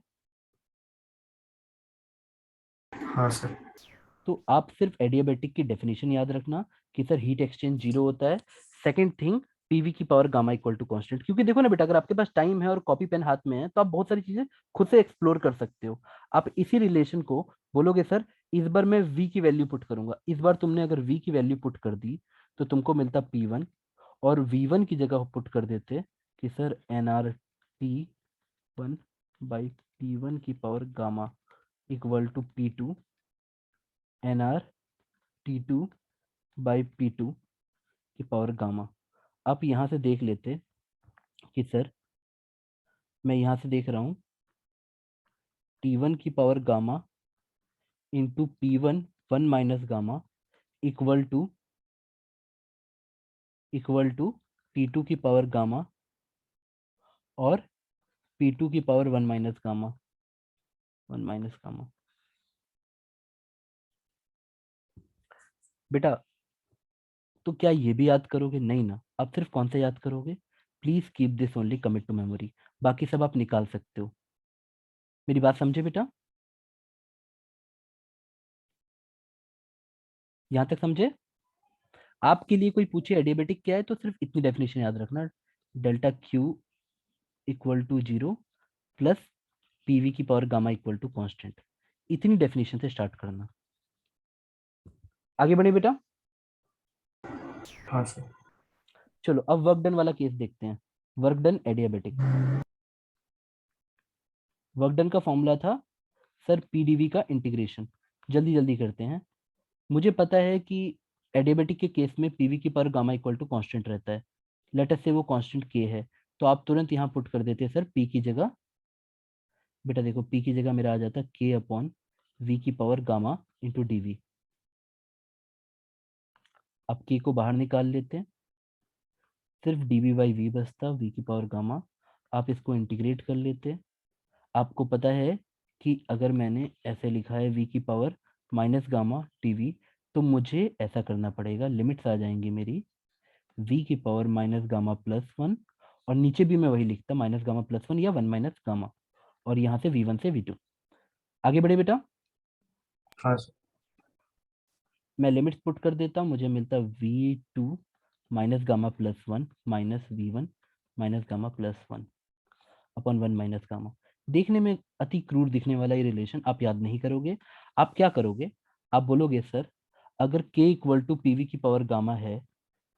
हाँ सर। तो आप सिर्फ एडियाबेटिक की डेफिनेशन याद रखना कि सर हीट एक्सचेंज जीरो होता है। सेकंड थिंग, पीवी की power gamma equal to constant. क्योंकि देखो ना बेटा, अगर आपके पास टाइम है और कॉपी पेन हाथ में है तो आप बहुत सारी चीजें खुद से एक्सप्लोर कर सकते हो। आप इसी रिलेशन को बोलोगे सर इस बार मैं v की वैल्यू पुट करूंगा। इस बार तुमने अगर v की वैल्यू पुट कर दी तो तुमको मिलता P1, और V1 की जगह पुट कर देते कि सर nRT1 बाई T1 की power gamma equal to P2 nRT2 by P2 की पावर गामा। आप यहाँ से देख लेते कि सर मैं यहाँ से देख रहा हूँ T1 की power gamma into P1 1 minus gamma equal to P2 की पावर गामा और P2 की power 1 minus gamma 1 minus gamma. बेटा तो क्या ये भी याद करोगे? नहीं ना। आप सिर्फ कौन सा याद करोगे? Please keep this only commit to memory. बाकी सब आप निकाल सकते हो। मेरी बात समझे बेटा? यहाँ तक समझे? आपके लिए कोई पूछे एडियाबेटिक क्या है तो सिर्फ इतनी डेफिनेशन याद रखना, delta Q equal to zero plus P V की power gamma equal to constant. इतनी डेफिनेशन से स्टार्ट करना। आगे बढ़े बेटा। हाँ सर। चलो अब वर्क डन वाला केस देखते हैं। Work done adiabatic. Work done का फॉर्मूला था सर पीडीवी का इंटीग्रेशन। जल्दी जल्दी करते हैं। मुझे पता है कि एडियाबेटिक के केस में पीवी की power gamma equal to constant रहता है। लेट अस से वो कांस्टेंट के है, तो आप तुरंत यहाँ पुट कर देते हैं सर पी की जगह। बेटा देखो पी की जगह मेरा आ जाता है के अपॉन वी की पावर गामा इंटू डी। अब के को बाहर निकाल लेते हैं, सिर्फ डी वी बाई वी बचता वी की पावर गामा। आप इसको इंटीग्रेट कर लेते हैं। आपको पता है कि अगर मैंने ऐसे लिखा है वी की पावर माइनस गामा टीवी, तो मुझे ऐसा करना पड़ेगा, लिमिट्स आ जाएंगी मेरी वी की power minus gamma plus one, और नीचे भी मैं वही लिखता माइनस गामा प्लस वन या वन माइनस गामा, और यहाँ से V1 से V2। आगे बढ़े बेटा। हाँ सर। मैं लिमिट्स पुट कर देता हूँ, मुझे मिलता V2 minus gamma plus one minus V1 minus gamma plus one upon one minus gamma. देखने में अति क्रूर दिखने वाला ये रिलेशन आप याद नहीं करोगे। आप क्या करोगे? आप बोलोगे सर अगर k इक्वल टू पीवी की पावर गामा है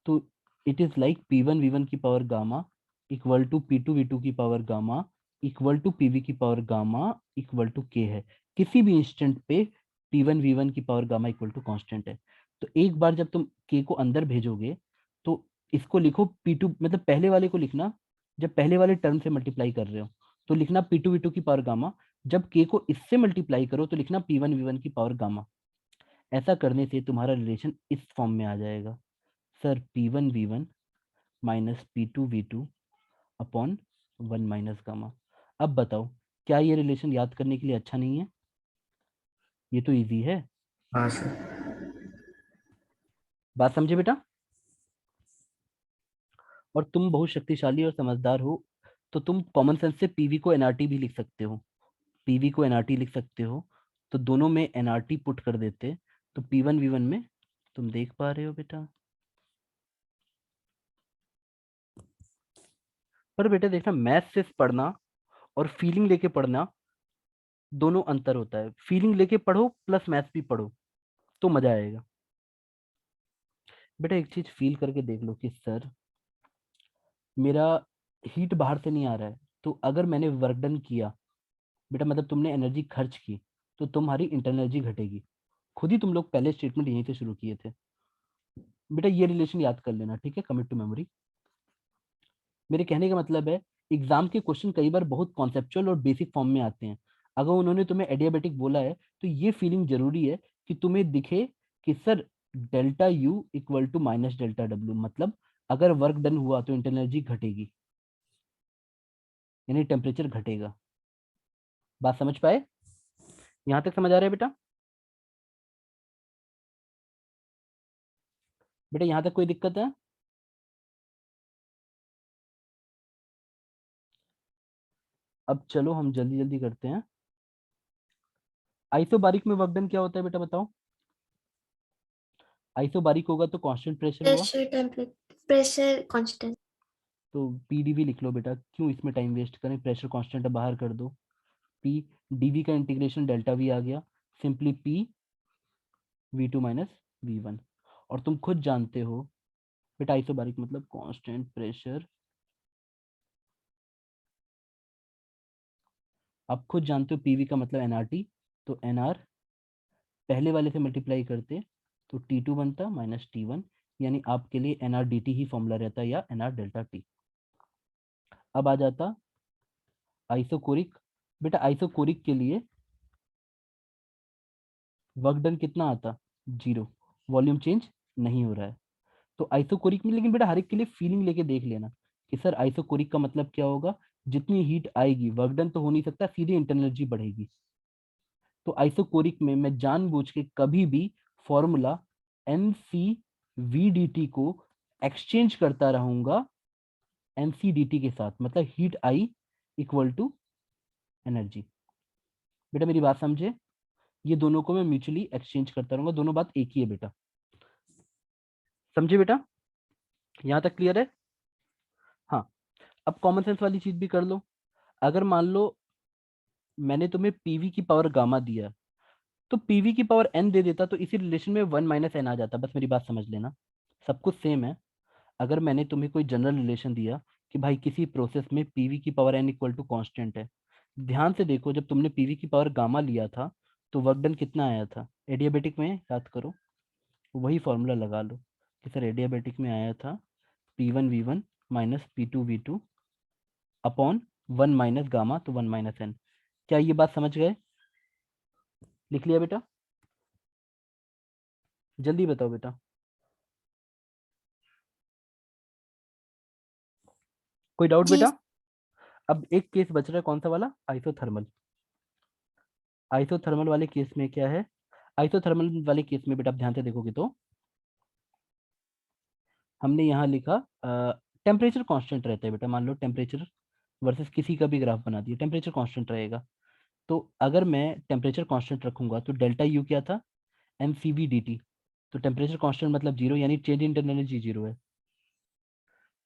तो it is like P1 V1 की power gamma equal to P2 V2 की power gamma equal to P V की power gamma equal to k है। किसी भी इंस्टेंट पे P1 V1 की power gamma equal to constant है। तो एक बार जब तुम k को अंदर भेजोगे तो इसको लिखो P2, मतलब पहले वाले को लिखना जब पहले वाले टर्म से मल्टीप्लाई कर रहे हो तो लिखना P2 V2 की पावर गामा। जब k को इससे मल्टीप्लाई करो तो लिखना P1 V1 की पावर गामा। ऐसा करने से तुम्हारा रिलेशन इस फॉर्म में आ जाएगा sir P1 V1 minus P2 V2 upon one minus gamma. अब बताओ क्या ये रिलेशन याद करने के लिए अच्छा नहीं है? ये तो इजी है। हाँ सर। बात समझे बेटा? और तुम बहुत शक्तिशाली और समझदार हो, तो तुम कॉमन सेंस से पीवी को एनआरटी भी लिख सकते हो। पीवी को एनआरटी लिख सकते हो, तो दोनों में एनआरटी पुट कर देते तो P1 V1 में तुम देख पा रहे हो बेटा। पर बेटा देखना, मैथ से पढ़ना और फीलिंग लेके पढ़ना दोनों अंतर होता है। फीलिंग लेके पढ़ो प्लस मैथ भी पढ़ो तो मजा आएगा। बेटा एक चीज फील करके देख लो कि सर मेरा हीट बाहर से नहीं आ रहा है, तो अगर मैंने वर्क डन किया बेटा, मतलब तुमने एनर्जी खर्च की, तो तुम्हारी इंटरनल एनर्जी घटेगी। खुद ही तुम लोग पहले स्टेटमेंट यहीं से शुरू किए थे। बेटा ये रिलेशन याद कर लेना, ठीक है? Commit to memory. मेरे कहने का मतलब है एग्जाम के क्वेश्चन कई बार बहुत कॉन्सेप्चुअल और बेसिक फॉर्म में आते हैं। अगर उन्होंने तुम्हें एडियाबेटिक बोला है तो ये फीलिंग जरूरी है कि तुम्हें दिखे कि sir delta U equal to minus delta W, मतलब अगर वर्क डन हुआ तो इंटरनल एनर्जी घटेगी, यानी टेम्परेचर घटेगा। बात समझ पाए? यहां तक समझ आ रहा है बेटा? बेटा यहां तक कोई दिक्कत है? अब चलो हम जल्दी जल्दी करते हैं। आइसोबारिक में वर्क डन क्या होता है बेटा बताओ? आइसोबारिक होगा तो कांस्टेंट प्रेशर हुआ, प्रेशर टेम्परेचर प्रेशर कांस्टेंट। तो पीडीवी लिख लो बेटा, क्यों इसमें टाइम वेस्ट करें, प्रेशर कांस्टेंट बाहर कर दो। पी डीवी का इंटीग्रेशन डेल्टा वी आ गया, simply P V two minus V one. और तुम खुद जानते हो बेटा आइसोबारिक मतलब कांस्टेंट प्रेशर, आप खुद जानते हो पीवी का मतलब एनआरटी, तो एनआर पहले वाले से मल्टीप्लाई करते तो टी टू बनता माइनस टी वन, यानी आपके लिए एनआर डी टी ही फॉर्मूला रहता या एनआर डेल्टा टी। अब आ जाता आइसोकोरिक। बेटा आइसोकोरिक के लिए वर्क डन कितना आता? जीरो, वॉल्यूम चेंज नहीं हो रहा है। तो आइसोकोरिक में लेकिन बेटा हर एक के लिए फीलिंग लेके देख लेना कि सर आइसोकोरिक का मतलब क्या होगा, जितनी हीट आएगी वर्क डन तो हो नहीं सकता, सीधे इंटरनल एनर्जी बढ़ेगी। तो आइसोकोरिक में मैं जानबूझ के कभी भी formula n C V D T को एक्सचेंज करता रहूंगा एन सी डी टी के साथ, मतलब heat I equal to energy. बेटा मेरी बात समझे, ये दोनों को मैं म्यूचुअली एक्सचेंज करता रहूंगा, दोनों बात एक ही है बेटा, समझे बेटा? यहां तक क्लियर है? हाँ। अब कॉमन सेंस वाली चीज भी कर लो। अगर मान लो मैंने तुम्हें पीवी की पावर गामा दिया, तो पीवी की पावर एन दे देता तो इसी रिलेशन में वन माइनस एन आ जाता, बस मेरी बात समझ लेना, सब कुछ सेम है। अगर मैंने तुम्हें कोई जनरल रिलेशन दिया कि भाई किसी प्रोसेस में पीवी की power n equal to constant है, ध्यान से देखो जब तुमने पीवी की पावर गामा लिया था तो वर्क डन कितना आया था? एडियाबेटिक में याद करो, वही फॉर्मूला लगा लो कि सर एडियाबेटिक में आया था P one V one minus P two V two upon one minus gamma तो वन माइनस एन। क्या ये बात समझ गए? लिख लिया बेटा? जल्दी बताओ बेटा। कोई डाउट जी। बेटा? अब एक केस बच रहा है, कौन सा वाला? आइसोथर्मल। आइसोथर्मल वाले केस में क्या है? आइसोथर्मल वाले केस में बेटा आप ध्यान से देखोगे तो हमने यहाँ लिखा टेम्परेचर कांस्टेंट रहता है बेटा, मान लो टेम्परेचर वर्सेस किसी का भी ग्राफ बना दिया, टेम्परेचर कांस्टेंट रहेगा। तो अगर मैं टेम्परेचर कांस्टेंट रखूंगा तो डेल्टा यू क्या था? M C V D T. तो टेम्परेचर कांस्टेंट मतलब जीरो, यानी change in internal energy zero है।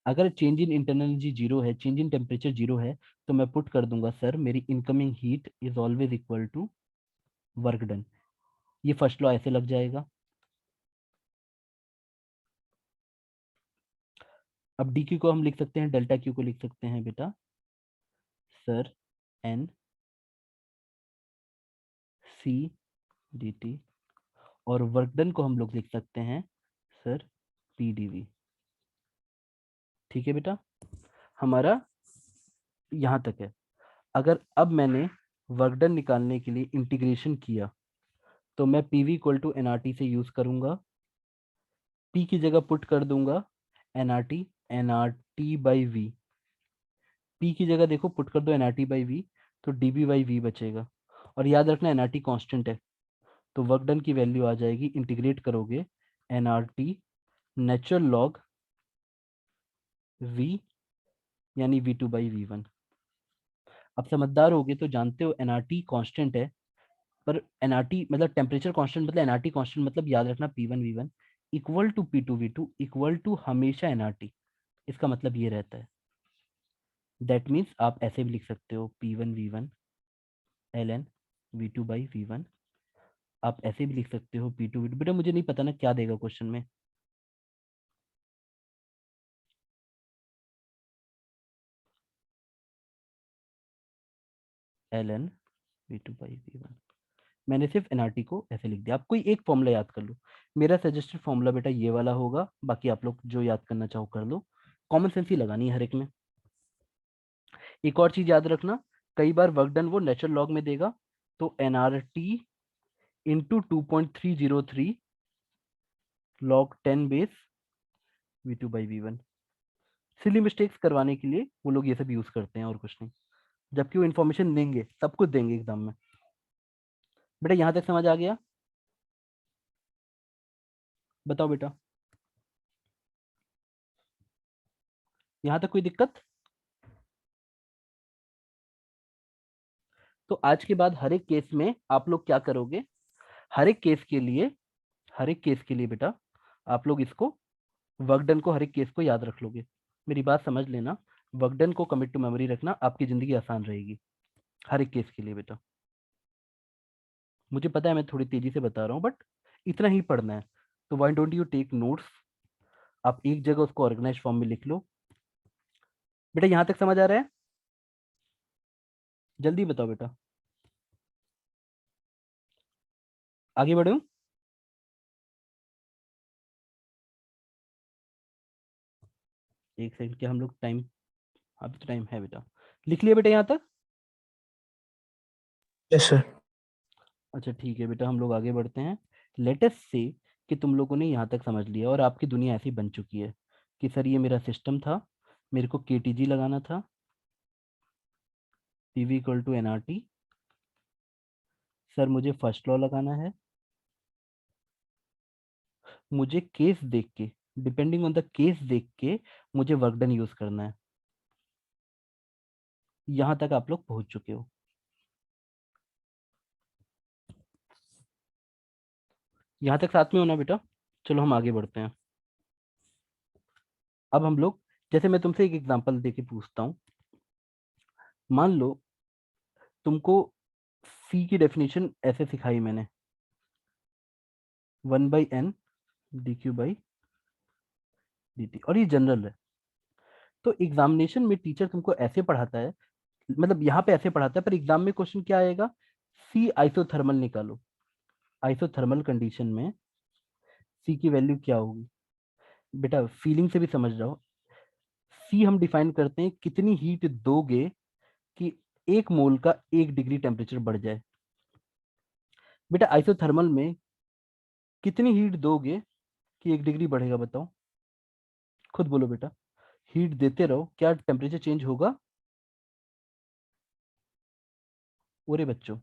अगर change in internal energy zero है, चेंज इन टेम्परेचर जीरो है, तो मैं पुट कर दूंगा सर मेरी incoming heat is always equal to work done. ये फर्स्ट लॉ ऐसे लग जाएगा। अब डी क्यू को हम लिख सकते हैं, डेल्टा क्यू को लिख सकते हैं बेटा sir N C D T, और वर्क डन को हम लोग लिख सकते हैं सर पी डी वी। ठीक है बेटा, हमारा यहाँ तक है। अगर अब मैंने वर्क डन निकालने के लिए इंटीग्रेशन किया तो मैं P V equal to N R T से यूज करूंगा, पी की जगह पुट कर दूंगा N R T by V. P की जगह देखो पुट कर दो N R T by V, तो डी बी बाई वी बचेगा। और याद रखना एन आर टी कॉन्स्टेंट है, तो वर्क डन की वैल्यू आ जाएगी, इंटीग्रेट करोगे N R T natural log V, यानी V two by V one. अब समझदार होगे तो जानते हो एनआरटी कांस्टेंट है, पर एनआरटी मतलब टेम्परेचर कांस्टेंट, मतलब एनआरटी कांस्टेंट मतलब याद रखना P one V one equal to P two V two equal to हमेशा एनआरटी। इसका मतलब ये रहता है, दैट मीन्स आप ऐसे भी लिख सकते हो P one V one L N V two by V one. आप ऐसे भी लिख सकते हो पी टू वी टू, बेटा मुझे नहीं पता ना क्या देगा क्वेश्चन में। L N V two by V one, मैंने सिर्फ एनआरटी को ऐसे लिख दिया। आप कोई एक फॉर्मूला याद कर लो, मेरा सजेस्टेड फॉर्मूला बेटा ये वाला होगा, बाकी आप लोग जो याद करना चाहो कर लो, कॉमन सेंस ही लगानी है हर एक में। एक और चीज याद रखना, कई बार वर्क डन वो नेचुरल लॉग में देगा, तो nRT into 2.303 log 10 base V2/V1। Silly mistakes करवाने के लिए वो लोग ये सब यूज करते हैं और कुछ नहीं, जबकि वो इन्फॉर्मेशन देंगे, सब कुछ देंगे एग्जाम में। बेटा यहाँ तक समझ आ गया? बताओ बेटा, यहाँ तक कोई दिक्कत? तो आज के बाद हर एक केस में आप लोग क्या करोगे, हर एक केस के लिए, हर एक केस के लिए बेटा आप लोग इसको, वर्क डन को, हर एक केस को याद रख लोगे। मेरी बात समझ लेना, वर्क डन को कमिट टू मेमोरी रखना, आपकी जिंदगी आसान रहेगी हर एक केस के लिए बेटा। मुझे पता है मैं थोड़ी तेजी से बता रहा हूँ, बट इतना ही पढ़ना है, तो why don't you take notes, आप एक जगह उसको ऑर्गेनाइज फॉर्म में लिख लो। बेटा यहाँ तक समझ आ रहा है? जल्दी बताओ बेटा, आगे बढ़ूं? एक सेकंड, क्या हम लोग टाइम, अभी तो टाइम है बेटा, लिख लिया बेटा यहाँ तक? Yes sir. अच्छा ठीक है बेटा, हम लोग आगे बढ़ते हैं। लेट अस से कि तुम लोगों ने यहाँ तक समझ लिया और आपकी दुनिया ऐसी बन चुकी है कि सर ये मेरा सिस्टम था, मेरे को केटीजी लगाना था, PV equal to NRT, sir मुझे फर्स्ट लॉ लगाना है, मुझे केस देख के, डिपेंडिंग ऑन द केस देख के मुझे वर्क डन यूज करना है। यहाँ तक आप लोग पहुंच चुके हो। यहाँ तक साथ में होना बेटा? चलो हम आगे बढ़ते हैं। अब हम लोग, जैसे मैं तुमसे एक एग्जांपल देके पूछता हूँ, मान लो तुमको सी की डेफिनेशन ऐसे सिखाई मैंने, 1/n dq/dt, और ये जनरल है। तो एग्जामिनेशन में टीचर तुमको ऐसे पढ़ाता है, मतलब यहाँ पे ऐसे पढ़ाता है, पर एग्जाम में क्वेश्चन क्या आएगा, सी आइसोथर्मल निकालो। आइसोथर्मल कंडीशन में सी की वैल्यू क्या होगी? बेटा फीलिंग से भी समझ रहा हो, सी हम डिफाइन करते हैं कितनी हीट दोगे कि 1 मोल का 1 डिग्री टेम्परेचर बढ़ जाए। बेटा आइसोथर्मल में कितनी हीट दोगे कि 1 डिग्री बढ़ेगा? बताओ, खुद बोलो बेटा, हीट देते रहो, क्या टेम्परेचर चेंज होगा? ओरे बच्चों,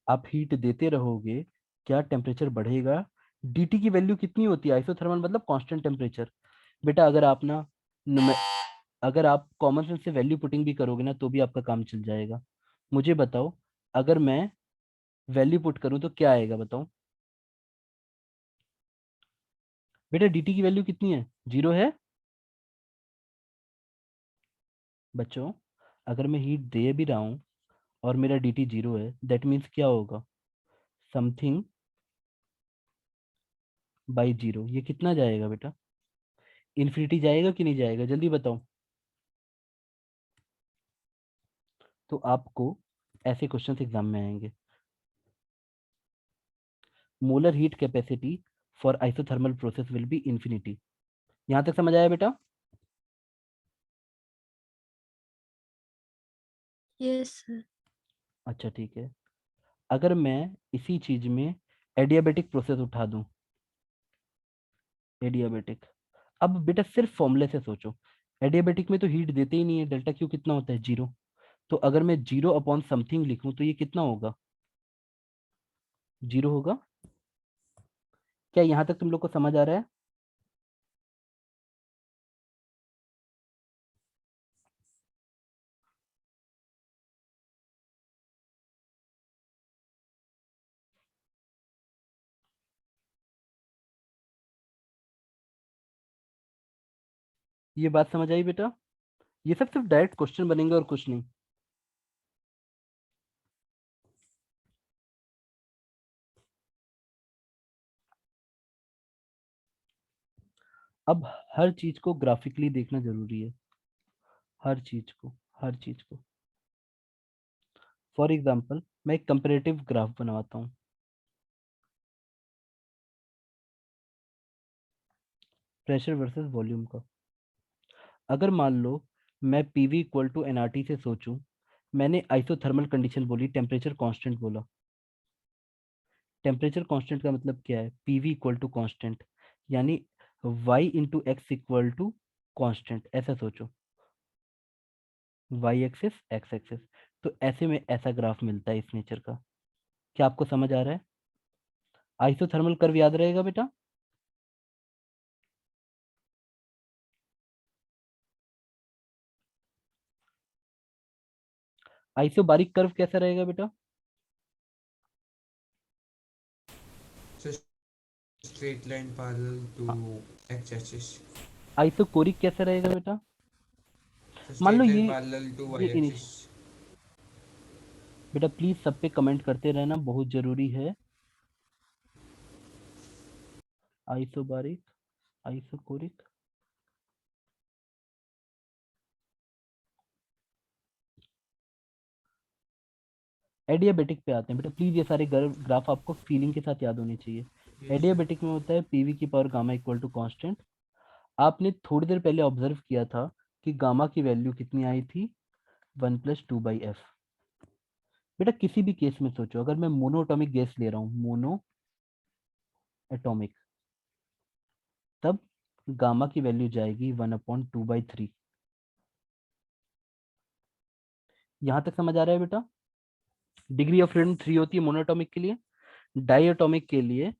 आप हीट देते रहोगे, क्या टेम्परेचर बढ़ेगा? डीटी की वैल्यू कितनी होती है? आइसोथर्मल मतलब कांस्टेंट टेम्परेचर। बेटा अगर आप ना अगर आप कॉमन सेंस से वैल्यू पुटिंग भी करोगे ना, तो भी आपका काम चल जाएगा। मुझे बताओ, अगर मैं वैल्यू पुट करूं तो क्या आएगा? बताओ बेटा, डीटी की वैल्यू कितनी है? 0 है बच्चों। अगर मैं हीट दे भी रहा हूं और मेरा डीटी 0 है, दैट मीन्स क्या होगा? Something by 0। ये कितना जाएगा बेटा? इन्फिनिटी जाएगा कि नहीं जाएगा? जल्दी बताओ। तो आपको ऐसे क्वेश्चन एग्जाम में आएंगे, molar heat capacity for isothermal process will be infinity. यहां तक समझ आया बेटा? Yes, sir. अच्छा ठीक है। अगर मैं इसी चीज में एडियाबेटिक प्रोसेस उठा दूं, एडियाबेटिक, अब बेटा सिर्फ फॉर्मूले से सोचो, एडियाबेटिक में तो हीट देते ही नहीं है, डेल्टा क्यू कितना होता है? 0। तो अगर मैं 0 अपॉन समथिंग लिखूं तो ये कितना होगा? 0 होगा। क्या यहां तक तुम लोग को समझ आ रहा है? ये बात समझ आई बेटा? ये सब सिर्फ डायरेक्ट क्वेश्चन बनेंगे और कुछ नहीं। अब हर चीज को ग्राफिकली देखना जरूरी है, हर चीज को, हर चीज को। फॉर एग्जाम्पल मैं एक कंपेरेटिव ग्राफ बनवाता हूँ, प्रेशर वर्सेस वॉल्यूम का। अगर मान लो मैं पीवी इक्वल टू एनआरटी से सोचूं, मैंने आइसोथर्मल कंडीशन बोली, टेम्परेचर कांस्टेंट बोला। टेम्परेचर कांस्टेंट का मतलब क्या है? पीवी इक्वल टू कांस्टेंट, यानी Y into X equal to constant, ऐसा सोचो। वाई एक्सिस एक्स एक्सिस, तो ऐसे में ऐसा ग्राफ मिलता है इस नेचर का। क्या आपको समझ आ रहा है? आइसोथर्मल कर्व याद रहेगा बेटा? आइसोबारिक कर्व कैसा रहेगा बेटा? So straight line parallel to हाँ। x-axis. आइसोकोरिक कैसा रहेगा बेटा? So मान लो straight line ये parallel to ये इनिश y-axis. बेटा प्लीज सब पे कमेंट करते रहना, बहुत जरूरी है। आइसोबारिक, आइसोकोरिक, एडियाबेटिक पे आते हैं बेटा। प्लीज ये सारे ग्राफ आपको फीलिंग के साथ याद होने चाहिए। Yes, sir. एडियाबेटिक में होता है पीवी की power gamma equal to constant. आपने थोड़ी देर पहले ऑब्जर्व किया था कि गामा की वैल्यू कितनी आई थी? 1+2/f। बेटा किसी भी केस में सोचो, अगर मैं मोनोएटॉमिक गैस ले रहा हूँ, मोनो एटॉमिक, तब गामा की वैल्यू जाएगी 1/2/3। यहां तक समझ आ रहा है बेटा? डिग्री ऑफ फ्रीडम 3 होती है मोनोएटॉमिक के लिए, डाइएटॉमिक के लिए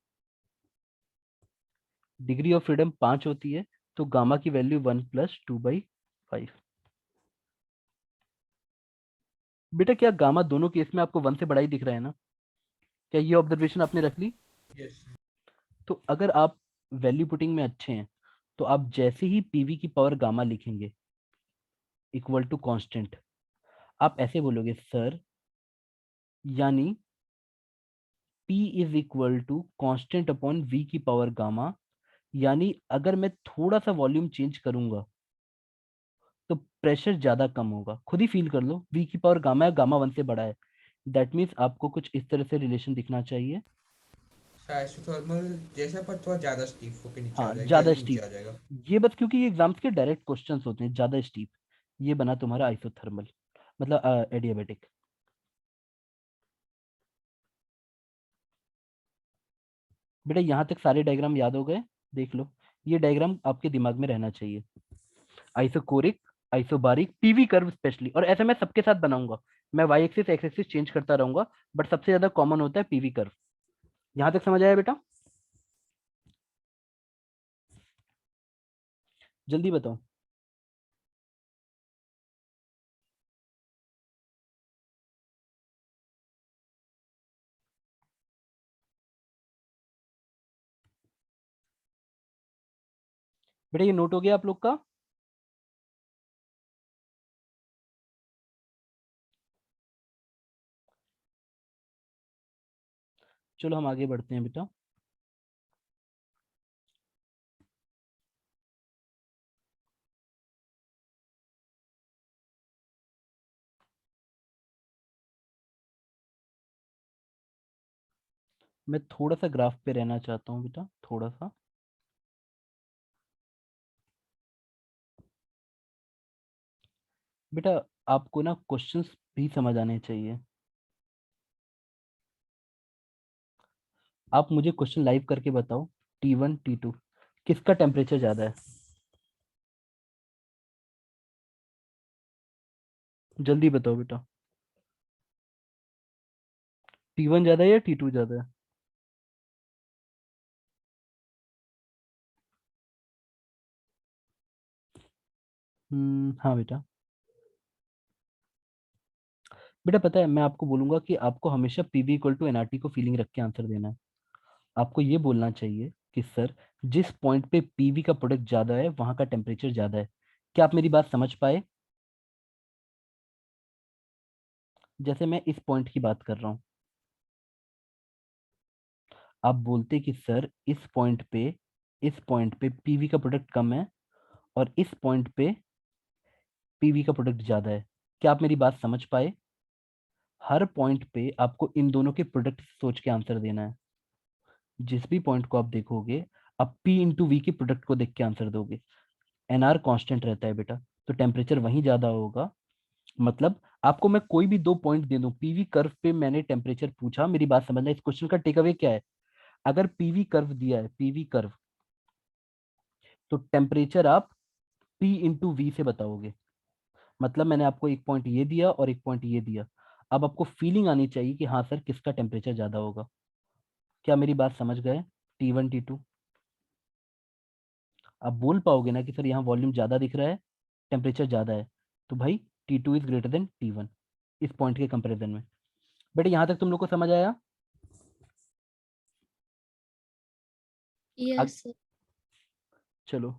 डिग्री ऑफ फ्रीडम 5 होती है, तो गामा की वैल्यू 1+2/5। बेटा क्या गामा दोनों केस में आपको 1 से बड़ा ही दिख रहा है ना? क्या ये ऑब्जर्वेशन आपने रख ली? Yes, sir. तो अगर आप वैल्यू पुटिंग में अच्छे हैं, तो आप जैसे ही पीवी की पावर गामा लिखेंगे इक्वल टू कांस्टेंट, आप ऐसे बोलोगे सर, यानी P is equal to constant upon V की पावर गामा, यानी अगर मैं थोड़ा सा वॉल्यूम चेंज करूंगा तो प्रेशर ज्यादा कम होगा। खुद ही फील कर लो, V की पावर गामा है, गामा 1 से बड़ा है। दैट मीन्स आपको कुछ इस तरह से रिलेशन दिखना चाहिए। So isothermal जैसा पर थोड़ा ज्यादा स्टीफ होके नीचे आ हाँ जाएगा, ज्यादा जल्दी नीचे स्टीप, आ जाएगा. ये बस क्योंकि ये एग्जाम्स के डायरेक्ट क्वेश्चंस होते हैं, ज्यादा स्टीप। ये बना तुम्हारा आइसोथर्मल, मतलब एडियाबेटिक। बेटा यहाँ तक सारे डायग्राम याद हो गए? देख लो, ये डायग्राम आपके दिमाग में रहना चाहिए। Isochoric, isobaric, PV curve specially, और ऐसे मैं सबके साथ बनाऊंगा। मैं Y axis X axis change करता रहूंगा, बट सबसे ज्यादा कॉमन होता है पीवी कर्व। यहाँ तक समझ आया बेटा? जल्दी बताओ। बेटा ये नोट हो गया आप लोग का? चलो हम आगे बढ़ते हैं बेटा। मैं थोड़ा सा ग्राफ पे रहना चाहता हूँ बेटा, थोड़ा सा। बेटा आपको ना क्वेश्चंस भी समझ आने चाहिए। आप मुझे क्वेश्चन लाइव करके बताओ, T1 T2 किसका टेम्परेचर ज्यादा है? जल्दी बताओ बेटा। T1 ज्यादा है या T2 ज्यादा है? हाँ बेटा। बेटा पता है, मैं आपको बोलूंगा कि आपको हमेशा पीवी इक्वल टू एनआरटी को फीलिंग रख के आंसर देना है। आपको ये बोलना चाहिए कि सर, जिस पॉइंट पे पीवी का प्रोडक्ट ज्यादा है वहां का टेम्परेचर ज्यादा है। क्या आप मेरी बात समझ पाए? जैसे मैं इस पॉइंट की बात कर रहा हूँ, आप बोलते कि सर इस पॉइंट पे पीवी का प्रोडक्ट कम है, और इस पॉइंट पे पीवी का प्रोडक्ट ज्यादा है। क्या आप मेरी बात समझ पाए? हर पॉइंट पे आपको इन दोनों के प्रोडक्ट सोच के आंसर देना है। जिस भी पॉइंट को आप देखोगे, आप पी इंटू वी के प्रोडक्ट को देख के आंसर दोगे। एनआर कांस्टेंट रहता है बेटा, तो टेम्परेचर वहीं ज्यादा होगा। मतलब आपको मैं कोई भी 2 पॉइंट दे दूं, पीवी कर्व पे मैंने टेम्परेचर पूछा, मेरी बात समझना, इस क्वेश्चन का टेक अवे क्या है? अगर पीवी कर्व दिया है, पीवी कर्व, तो टेम्परेचर आप पी इंटू वी से बताओगे। मतलब मैंने आपको एक पॉइंट ये दिया और एक पॉइंट ये दिया, अब आपको फीलिंग आनी चाहिए कि हाँ सर किसका टेम्परेचर ज्यादा होगा। क्या मेरी बात समझ गए? T1 T2 आप बोल पाओगे ना कि सर यहाँ वॉल्यूम ज्यादा दिख रहा है, टेम्परेचर ज्यादा है, तो भाई T2 is greater than T1 इस पॉइंट के कंपैरिजन में। बेटे यहाँ तक तुम लोग को समझ आया? Yes, sir. चलो,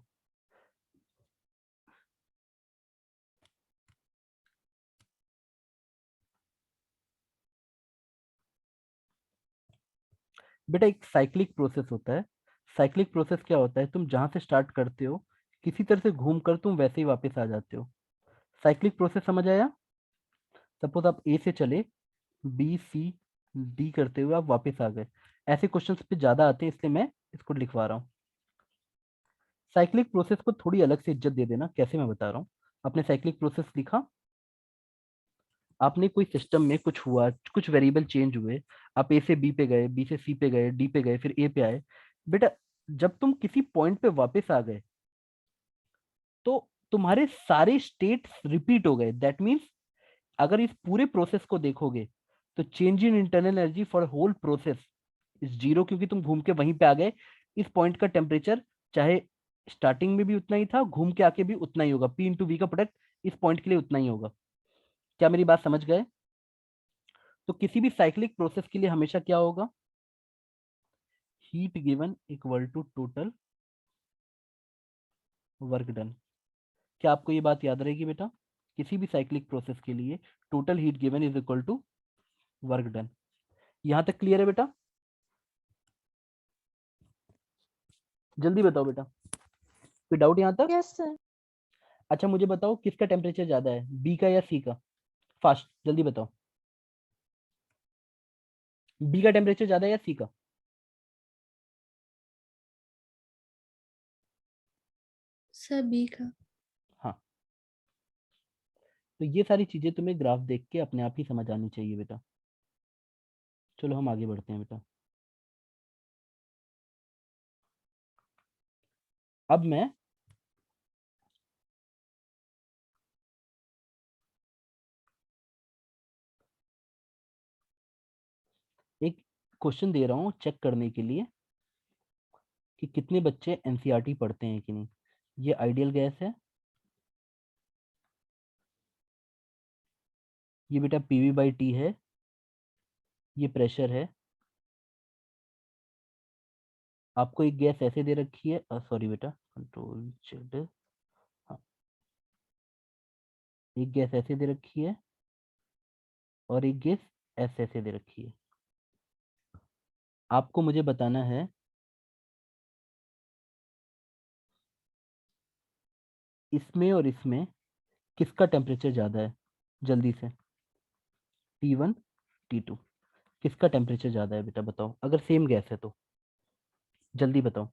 बेटा एक साइक्लिक प्रोसेस होता है। साइक्लिक प्रोसेस क्या होता है? तुम जहां से स्टार्ट करते हो किसी तरह से घूम कर तुम वैसे ही वापस आ जाते हो। साइक्लिक प्रोसेस समझ आया? सपोज आप ए से चले, बी सी डी करते हुए आप वापस आ गए। ऐसे क्वेश्चंस पे ज्यादा आते हैं, इसलिए मैं इसको लिखवा रहा हूँ। साइक्लिक प्रोसेस को थोड़ी अलग से इज्जत दे देना, कैसे मैं बता रहा हूँ। आपने साइक्लिक प्रोसेस लिखा, आपने कोई सिस्टम में कुछ हुआ, कुछ वेरिएबल चेंज हुए, आप ए से बी पे गए, बी से सी पे गए, डी पे गए, फिर ए पे आए। बेटा जब तुम किसी पॉइंट पे वापस आ गए तो तुम्हारे सारे स्टेट्स रिपीट हो गए। दैट मीन्स अगर इस पूरे प्रोसेस को देखोगे तो change in internal energy for whole process is zero, क्योंकि तुम घूम के वहीं पे आ गए। इस पॉइंट का टेम्परेचर चाहे स्टार्टिंग में भी उतना ही था, घूम के आके भी उतना ही होगा। पी इंटू वी का प्रोडक्ट इस पॉइंट के लिए उतना ही होगा। क्या मेरी बात समझ गए? तो किसी भी साइक्लिक प्रोसेस के लिए हमेशा क्या होगा? Heat given equal to total work done. क्या आपको ये बात याद रहेगी बेटा? किसी भी साइक्लिक प्रोसेस के लिए total heat given is equal to work done. यहां तक क्लियर है बेटा? जल्दी बताओ बेटा, कोई डाउट यहां तक? Yes sir. अच्छा मुझे बताओ किसका टेम्परेचर ज्यादा है, बी का या सी का? फास्ट जल्दी बताओ, बी का टेम्परेचर ज्यादा है या सी का? सर बी का। हाँ, तो ये सारी चीजें तुम्हें ग्राफ देख के अपने आप ही समझ आनी चाहिए बेटा। चलो हम आगे बढ़ते हैं बेटा। अब मैं एक क्वेश्चन दे रहा हूँ चेक करने के लिए कि कितने बच्चे एनसीईआरटी पढ़ते हैं कि नहीं। ये आइडियल गैस है, ये बेटा पीवी बाई टी है, ये प्रेशर है। आपको एक गैस ऐसे दे रखी है, सॉरी बेटा, कंट्रोल जेड, हाँ, एक गैस ऐसे दे रखी है और एक गैस ऐसे दे रखी है। आपको मुझे बताना है इसमें और इसमें किसका टेम्परेचर ज्यादा है। जल्दी से, T1 T2 किसका टेम्परेचर ज्यादा है बेटा बताओ, अगर सेम गैस है तो जल्दी बताओ।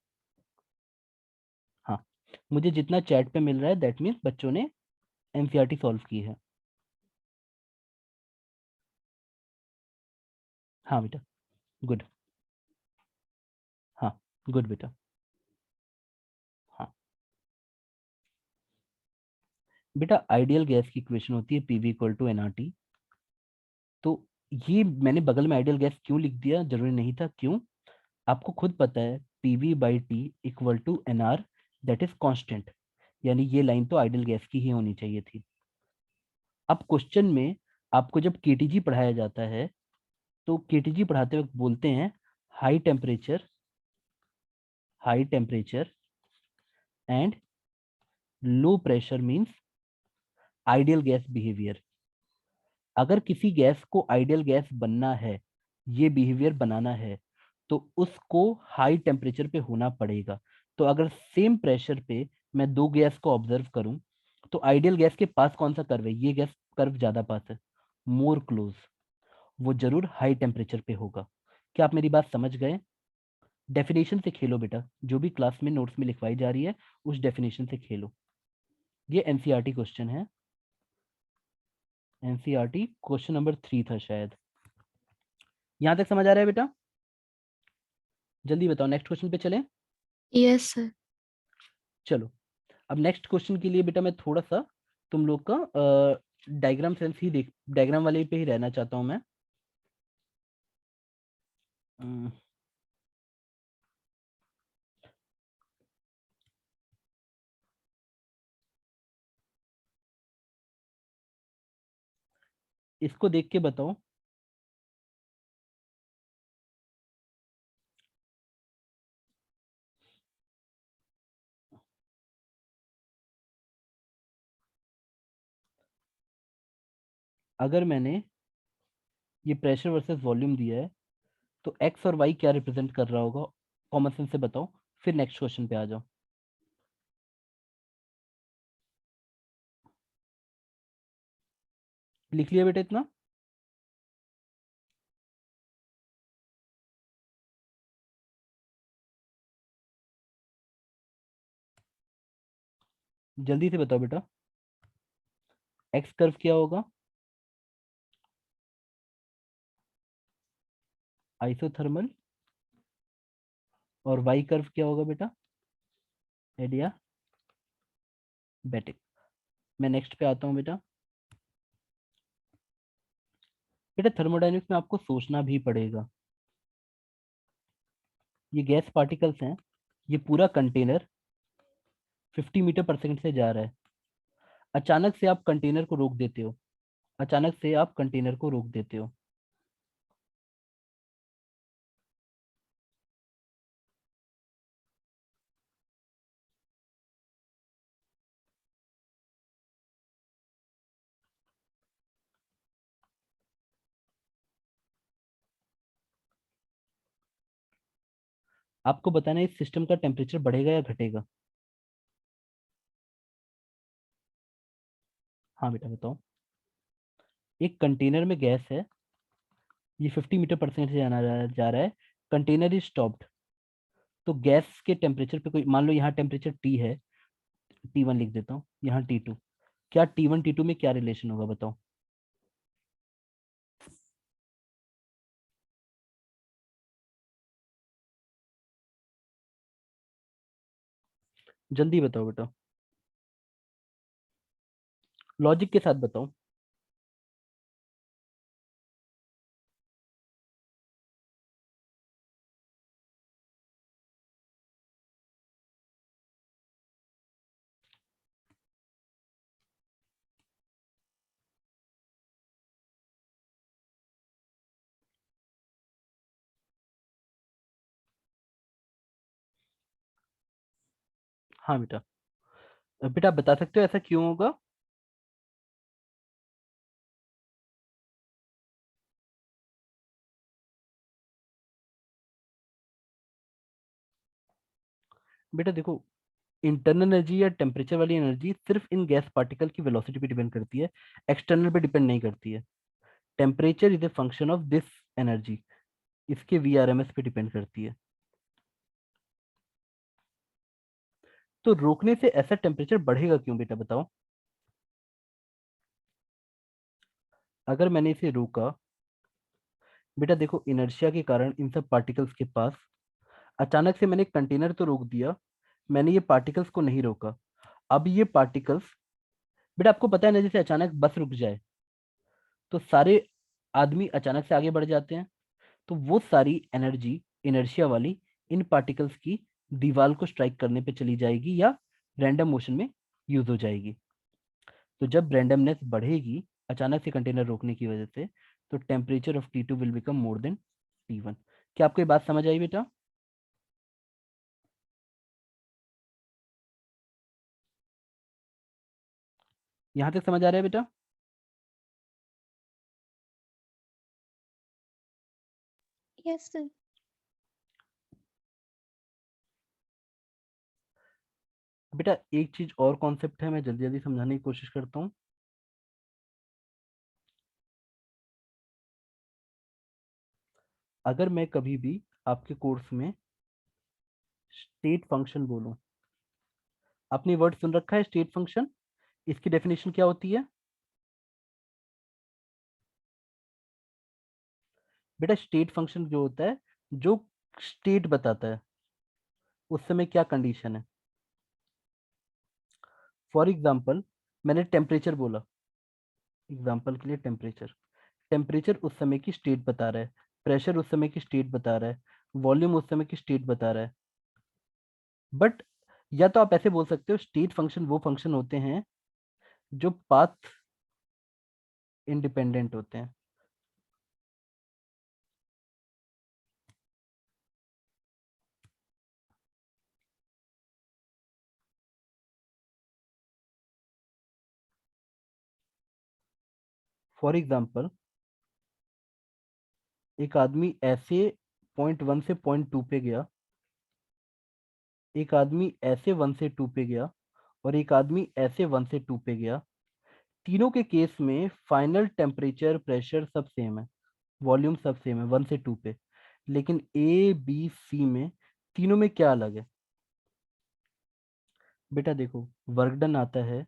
हाँ, मुझे जितना चैट पे मिल रहा है दैट मीन्स बच्चों ने एनसीईआरटी सॉल्व की है। हाँ बेटा, गुड, हाँ गुड बेटा, हाँ बेटा आइडियल गैस की इक्वेशन होती है पीवी इक्वल टू एनआरटी। तो ये मैंने बगल में आइडियल गैस क्यों लिख दिया, जरूरी नहीं था, क्यों? आपको खुद पता है PV by T equal to NR, that is constant, यानी ये लाइन तो आइडियल गैस की ही होनी चाहिए थी। अब क्वेश्चन में आपको जब केटीजी पढ़ाया जाता है तो केटीजी पढ़ाते वक्त बोलते हैं high temperature, high temperature and low pressure means ideal gas behaviour. अगर किसी गैस को आइडियल गैस बनना है, ये बिहेवियर बनाना है, तो उसको हाई टेम्परेचर पे होना पड़ेगा। तो अगर सेम प्रेशर पे मैं दो गैस को ऑब्जर्व करूं तो आइडियल गैस के पास कौन सा कर्व है? ये गैस कर्व ज्यादा पास है, मोर क्लोज, वो जरूर हाई टेम्परेचर पे होगा। क्या आप मेरी बात समझ गए? डेफिनेशन से खेलो बेटा, जो भी क्लास में नोट्स में लिखवाई जा रही है उस डेफिनेशन से खेलो। ये एनसीईआरटी क्वेश्चन है, एनसीईआरटी क्वेश्चन नंबर 3 था शायद। यहां तक समझ आ रहा है बेटा? जल्दी बताओ, नेक्स्ट क्वेश्चन पे चलें। Yes sir. चलो, अब नेक्स्ट क्वेश्चन के लिए बेटा मैं थोड़ा सा तुम लोग का डायग्राम सेंस ही देख, डायग्राम वाले पे ही रहना चाहता हूं मैं। अम, इसको देख के बताओ, अगर मैंने ये प्रेशर वर्सेस वॉल्यूम दिया है तो एक्स और वाई क्या रिप्रेजेंट कर रहा होगा, कॉमन सेंस से बताओ, फिर नेक्स्ट क्वेश्चन पे आ जाओ। लिख लिया बेटा इतना? जल्दी से बताओ बेटा, एक्स कर्व क्या होगा? आइसोथर्मल। और वाई कर्व क्या होगा बेटा? एडियाबैटिक। मैं नेक्स्ट पे आता हूँ बेटा। बेटा थर्मोडायनेमिक्स में आपको सोचना भी पड़ेगा। ये गैस पार्टिकल्स हैं, ये पूरा कंटेनर 50 मीटर पर सेकंड से जा रहा है। अचानक से आप कंटेनर को रोक देते हो, अचानक से आप कंटेनर को रोक देते हो। आपको बताना है इस सिस्टम का टेम्परेचर बढ़ेगा या घटेगा? हाँ बेटा बताओ। एक कंटेनर में गैस है, ये 50 मीटर पर सेकंड से जा रहा है, कंटेनर इज स्टॉप्ड। तो गैस के टेम्परेचर पे कोई, मान लो यहाँ टेम्परेचर टी है, T1 लिख देता हूँ, यहाँ T2। क्या T1 T2 में क्या रिलेशन होगा बताओ? जल्दी बताओ बेटा, लॉजिक के साथ बताओ। हाँ बेटा, बेटा आप बता सकते हो ऐसा क्यों होगा? बेटा देखो, इंटरनल एनर्जी या टेम्परेचर वाली एनर्जी सिर्फ इन गैस पार्टिकल की वेलोसिटी पे डिपेंड करती है, एक्सटर्नल पे डिपेंड नहीं करती है। Temperature is a function of this energy, इसके वीआरएमएस पे डिपेंड करती है। तो रोकने से ऐसा टेम्परेचर बढ़ेगा क्यों बेटा बताओ? अगर मैंने इसे रोका, बेटा देखो इनर्शिया के कारण इन सब पार्टिकल्स के पास, अचानक से मैंने कंटेनर तो रोक दिया, मैंने ये पार्टिकल्स को नहीं रोका। अब ये पार्टिकल्स, बेटा आपको पता है ना, जैसे अचानक बस रुक जाए तो सारे आदमी अचानक से आगे बढ़ जाते हैं, तो वो सारी एनर्जी, इनर्शिया वाली, इन पार्टिकल्स की दीवार को स्ट्राइक करने पे चली जाएगी या रैंडम मोशन में यूज हो जाएगी। तो जब रैंडमनेस बढ़ेगी अचानक से कंटेनर रोकने की वजह से, तो temperature of T2 will become more than T1। क्या आपको ये बात समझ आई बेटा? यहां तक समझ आ रहा है बेटा? Yes sir. बेटा एक चीज और कॉन्सेप्ट है, मैं जल्दी जल्दी समझाने की कोशिश करता हूँ। अगर मैं कभी भी आपके कोर्स में स्टेट फंक्शन बोलूं, आपने वर्ड सुन रखा है स्टेट फंक्शन? इसकी डेफिनेशन क्या होती है बेटा? स्टेट फंक्शन जो होता है, जो स्टेट बताता है उस समय क्या कंडीशन है। फॉर एग्जाम्पल, मैंने टेम्परेचर बोला, एग्जाम्पल के लिए टेम्परेचर, टेम्परेचर उस समय की स्टेट बता रहा है, प्रेशर उस समय की स्टेट बता रहा है, वॉल्यूम उस समय की स्टेट बता रहा है। बट या तो आप ऐसे बोल सकते हो, स्टेट फंक्शन वो फंक्शन होते हैं जो पाथ इंडिपेंडेंट होते हैं। फॉर एग्जाम्पल, एक आदमी ऐसे पॉइंट 1 से पॉइंट 2 पे गया, एक आदमी ऐसे 1 से 2 पे गया, और एक आदमी ऐसे 1 से 2 पे गया। तीनों के केस में फाइनल टेम्परेचर, प्रेशर सब सेम है, वॉल्यूम सब सेम है 1 से 2 पे। लेकिन ए बी सी में तीनों में क्या अलग है बेटा? देखो, वर्क डन आता है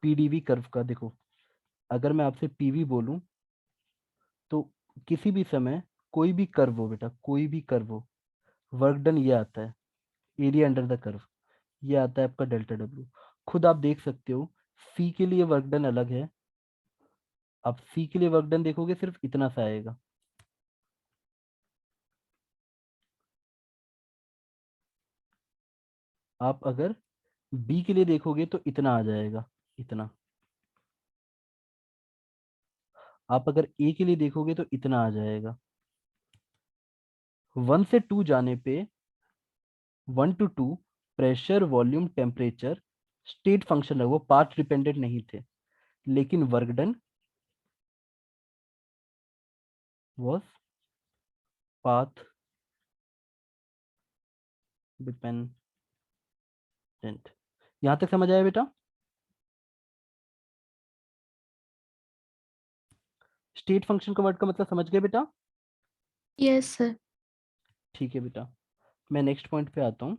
पीडीवी कर्व का। देखो, अगर मैं आपसे पीवी बोलूं तो किसी भी समय कोई भी कर्व हो बेटा, कोई भी कर्व हो, वर्क डन ये आता है, एरिया अंडर द कर्व, ये आता है आपका डेल्टा डब्ल्यू। खुद आप देख सकते हो, सी के लिए वर्क डन अलग है। आप सी के लिए वर्क डन देखोगे सिर्फ इतना सा आएगा। आप अगर बी के लिए देखोगे तो इतना आ जाएगा, इतना। आप अगर ए के लिए देखोगे तो इतना आ जाएगा। 1 से 2 जाने पे, 1 to 2, pressure, volume, temperature state function है, वो पाथ डिपेंडेंट नहीं थे। लेकिन work done was path dependent. यहां तक समझ आया बेटा? स्टेट फंक्शन का वर्ड का मतलब समझ गए बेटा? Yes, sir. ठीक है बेटा, मैं नेक्स्ट पॉइंट पे आता हूँ।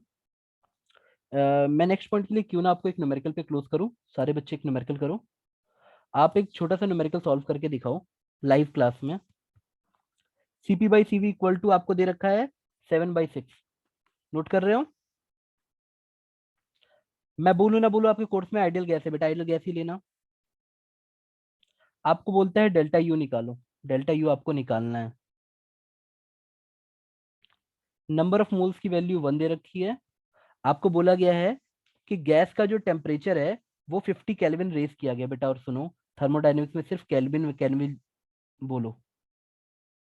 मैं नेक्स्ट पॉइंट के लिए क्यों ना आपको एक न्यूमेरिकल पे क्लोज करूँ। सारे बच्चे एक न्यूमेरिकल करो। आप एक छोटा सा न्यूमेरिकल सॉल्व करके दिखाओ लाइव क्लास में। CP by CV equal to आपको दे रखा है 7/6। नोट कर रहे हो? मैं बोलूं ना बोलूं, आपके कोर्स में आइडियल गैस है बेटा, आइडियल गैस ही लेना। आपको बोलता है डेल्टा यू निकालो, डेल्टा यू आपको निकालना है। नंबर ऑफ मोल्स की वैल्यू 1 दे रखी है। आपको बोला गया है कि गैस का जो टेम्परेचर है वो 50 केल्विन रेज किया गया बेटा। और सुनो, थर्मोडायनेमिक्स में सिर्फ केल्विन केल्विन बोलो,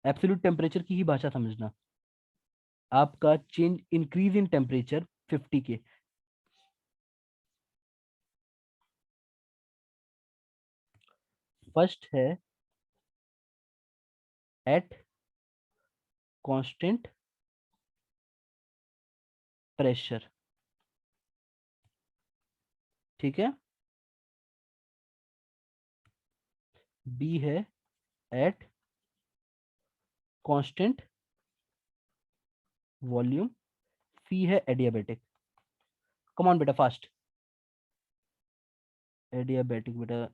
एब्सोल्यूट टेम्परेचर की ही भाषा समझना। आपका चेंज, इंक्रीज इन टेम्परेचर 50 के। फर्स्ट है एट कांस्टेंट प्रेशर, ठीक है। बी है एट कांस्टेंट वॉल्यूम, सी है एडियाबेटिक। कम ऑन बेटा, फास्ट। एडियाबेटिक बेटा,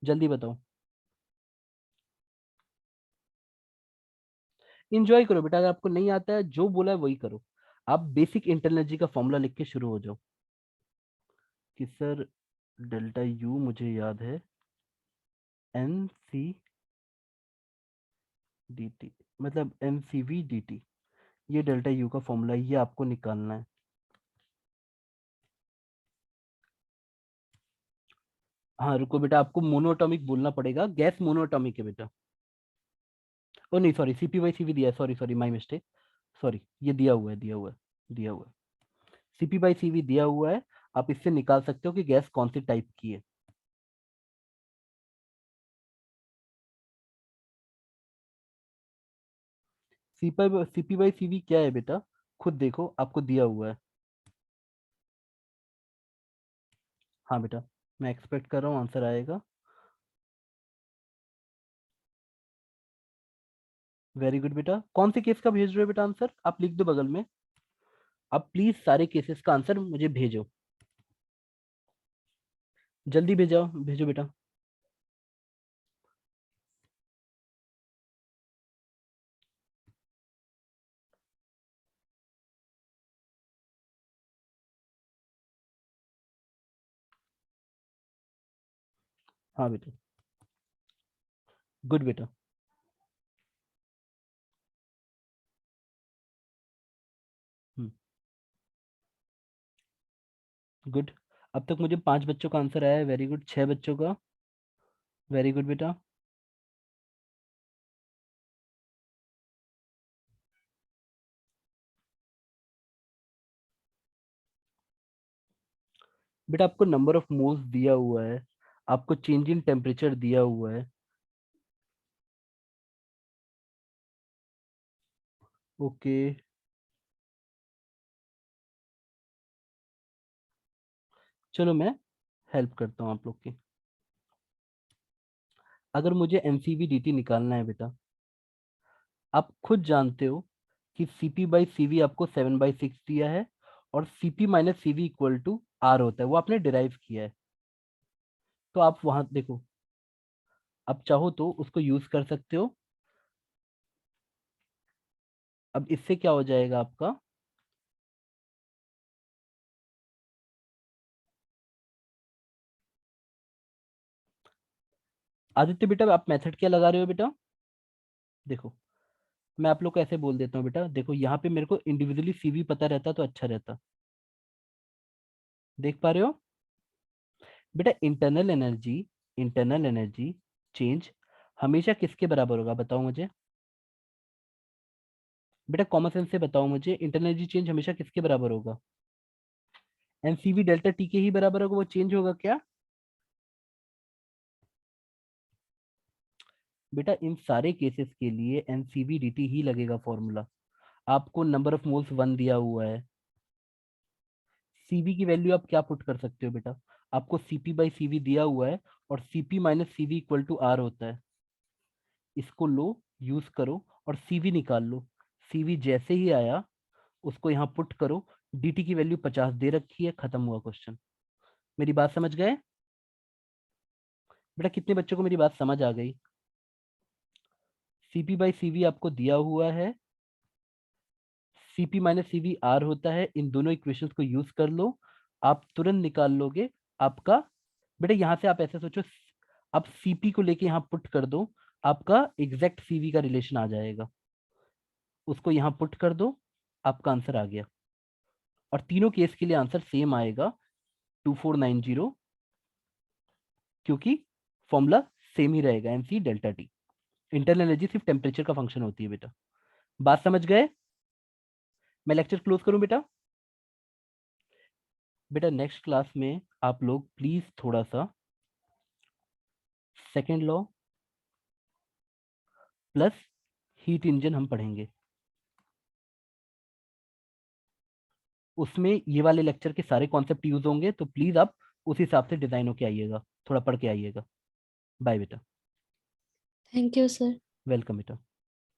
जल्दी बताओ। इंजॉय करो बेटा, अगर आपको नहीं आता है जो बोला है वही करो। आप बेसिक इंटरनल एनर्जी का फॉर्मूला लिख के शुरू हो जाओ कि सर डेल्टा यू मुझे याद है एन सी डी टी, मतलब M C V D T, ये डेल्टा यू का फॉर्मूला, ये आपको निकालना है। हाँ रुको बेटा, आपको मोनोटॉमिक बोलना पड़ेगा, गैस मोनोटॉमिक है बेटा। ओ नहीं सॉरी, सीपी बाई सीवी दिया है, sorry sorry my mistake, sorry. ये दिया हुआ है, दिया हुआ है, दिया हुआ है। सीपी बाई सीवी दिया हुआ है। आप इससे निकाल सकते हो कि गैस कौन सी टाइप की है। सीपी बाई सीवी क्या है बेटा? खुद देखो, आपको दिया हुआ है। हाँ बेटा, मैं एक्सपेक्ट कर रहा हूँ आंसर आएगा। वेरी गुड बेटा। कौन से केस का भेज रहे हो बेटा आंसर? आप लिख दो बगल में। आप प्लीज सारे केसेस का आंसर मुझे भेजो। जल्दी भेजो भेजो बेटा। हाँ बेटा, गुड बेटा, गुड। अब तक मुझे 5 बच्चों का आंसर आया है, वेरी गुड। 6 बच्चों का, वेरी गुड बेटा। बेटा आपको नंबर ऑफ मोल्स दिया हुआ है, आपको चेंज इन टेम्परेचर दिया हुआ है। ओके, चलो मैं हेल्प करता हूँ आप लोग की। अगर मुझे एनसीवी डीटी निकालना है बेटा, आप खुद जानते हो कि सीपी बाई सीवी आपको 7/6 दिया है, और CP minus CV equal to R होता है, वो आपने डिराइव किया है। तो आप वहां देखो, आप चाहो तो उसको यूज कर सकते हो। अब इससे क्या हो जाएगा आपका, आदित्य बेटा आप मेथड क्या लगा रहे हो बेटा? देखो, मैं आप लोग को ऐसे बोल देता हूँ बेटा, देखो यहाँ पे मेरे को इंडिविजुअली सीवी पता रहता तो अच्छा रहता। देख पा रहे हो बेटा? इंटरनल एनर्जी चेंज हमेशा किसके बराबर होगा, बताओ मुझे बेटा, कॉमन सेंस से बताओ मुझे, इंटरनल एनर्जी चेंज हमेशा किसके बराबर होगा? एनसीवी डेल्टा टी के ही बराबर होगा, वो चेंज होगा क्या बेटा? इन सारे केसेस के लिए एनसीवी डीटी ही लगेगा फॉर्मूला। आपको नंबर ऑफ मोल्स 1 दिया हुआ है, सीवी की वैल्यू आप क्या पुट कर सकते हो बेटा? आपको सीपी बाई सीवी दिया हुआ है, और CP minus CV equal to R होता है। इसको लो, यूज करो, और सीवी निकाल लो। सीवी जैसे ही आया उसको यहाँ पुट करो, डीटी की वैल्यू 50 दे रखी है, खत्म हुआ क्वेश्चन। मेरी बात समझ गए बेटा? कितने बच्चों को मेरी बात समझ आ गई? सीपी बाई सीवी आपको दिया हुआ है, सीपी माइनस सीवी आर होता है, इन दोनों इक्वेशंस को यूज कर लो, आप तुरंत निकाल लोगे आपका। बेटा यहाँ से आप ऐसे सोचो, आप सीपी को लेके यहाँ पुट कर दो, आपका एग्जैक्ट सीवी का रिलेशन आ जाएगा, उसको यहाँ पुट कर दो, आपका आंसर आ गया। और तीनों केस के लिए आंसर सेम आएगा, 2490, क्योंकि फॉर्मूला सेम ही रहेगा, NC delta T. Internal energy सिर्फ टेम्परेचर का फंक्शन होती है बेटा। बात समझ गए? मैं लेक्चर क्लोज करूं बेटा? बेटा नेक्स्ट क्लास में आप लोग प्लीज थोड़ा सा second law plus heat engine हम पढ़ेंगे, उसमें ये वाले लेक्चर के सारे कॉन्सेप्ट यूज होंगे, तो प्लीज आप उस हिसाब से डिजाइन होके आइएगा, थोड़ा पढ़ के आइएगा। बाय बेटा। Thank you sir. वेलकम बेटा।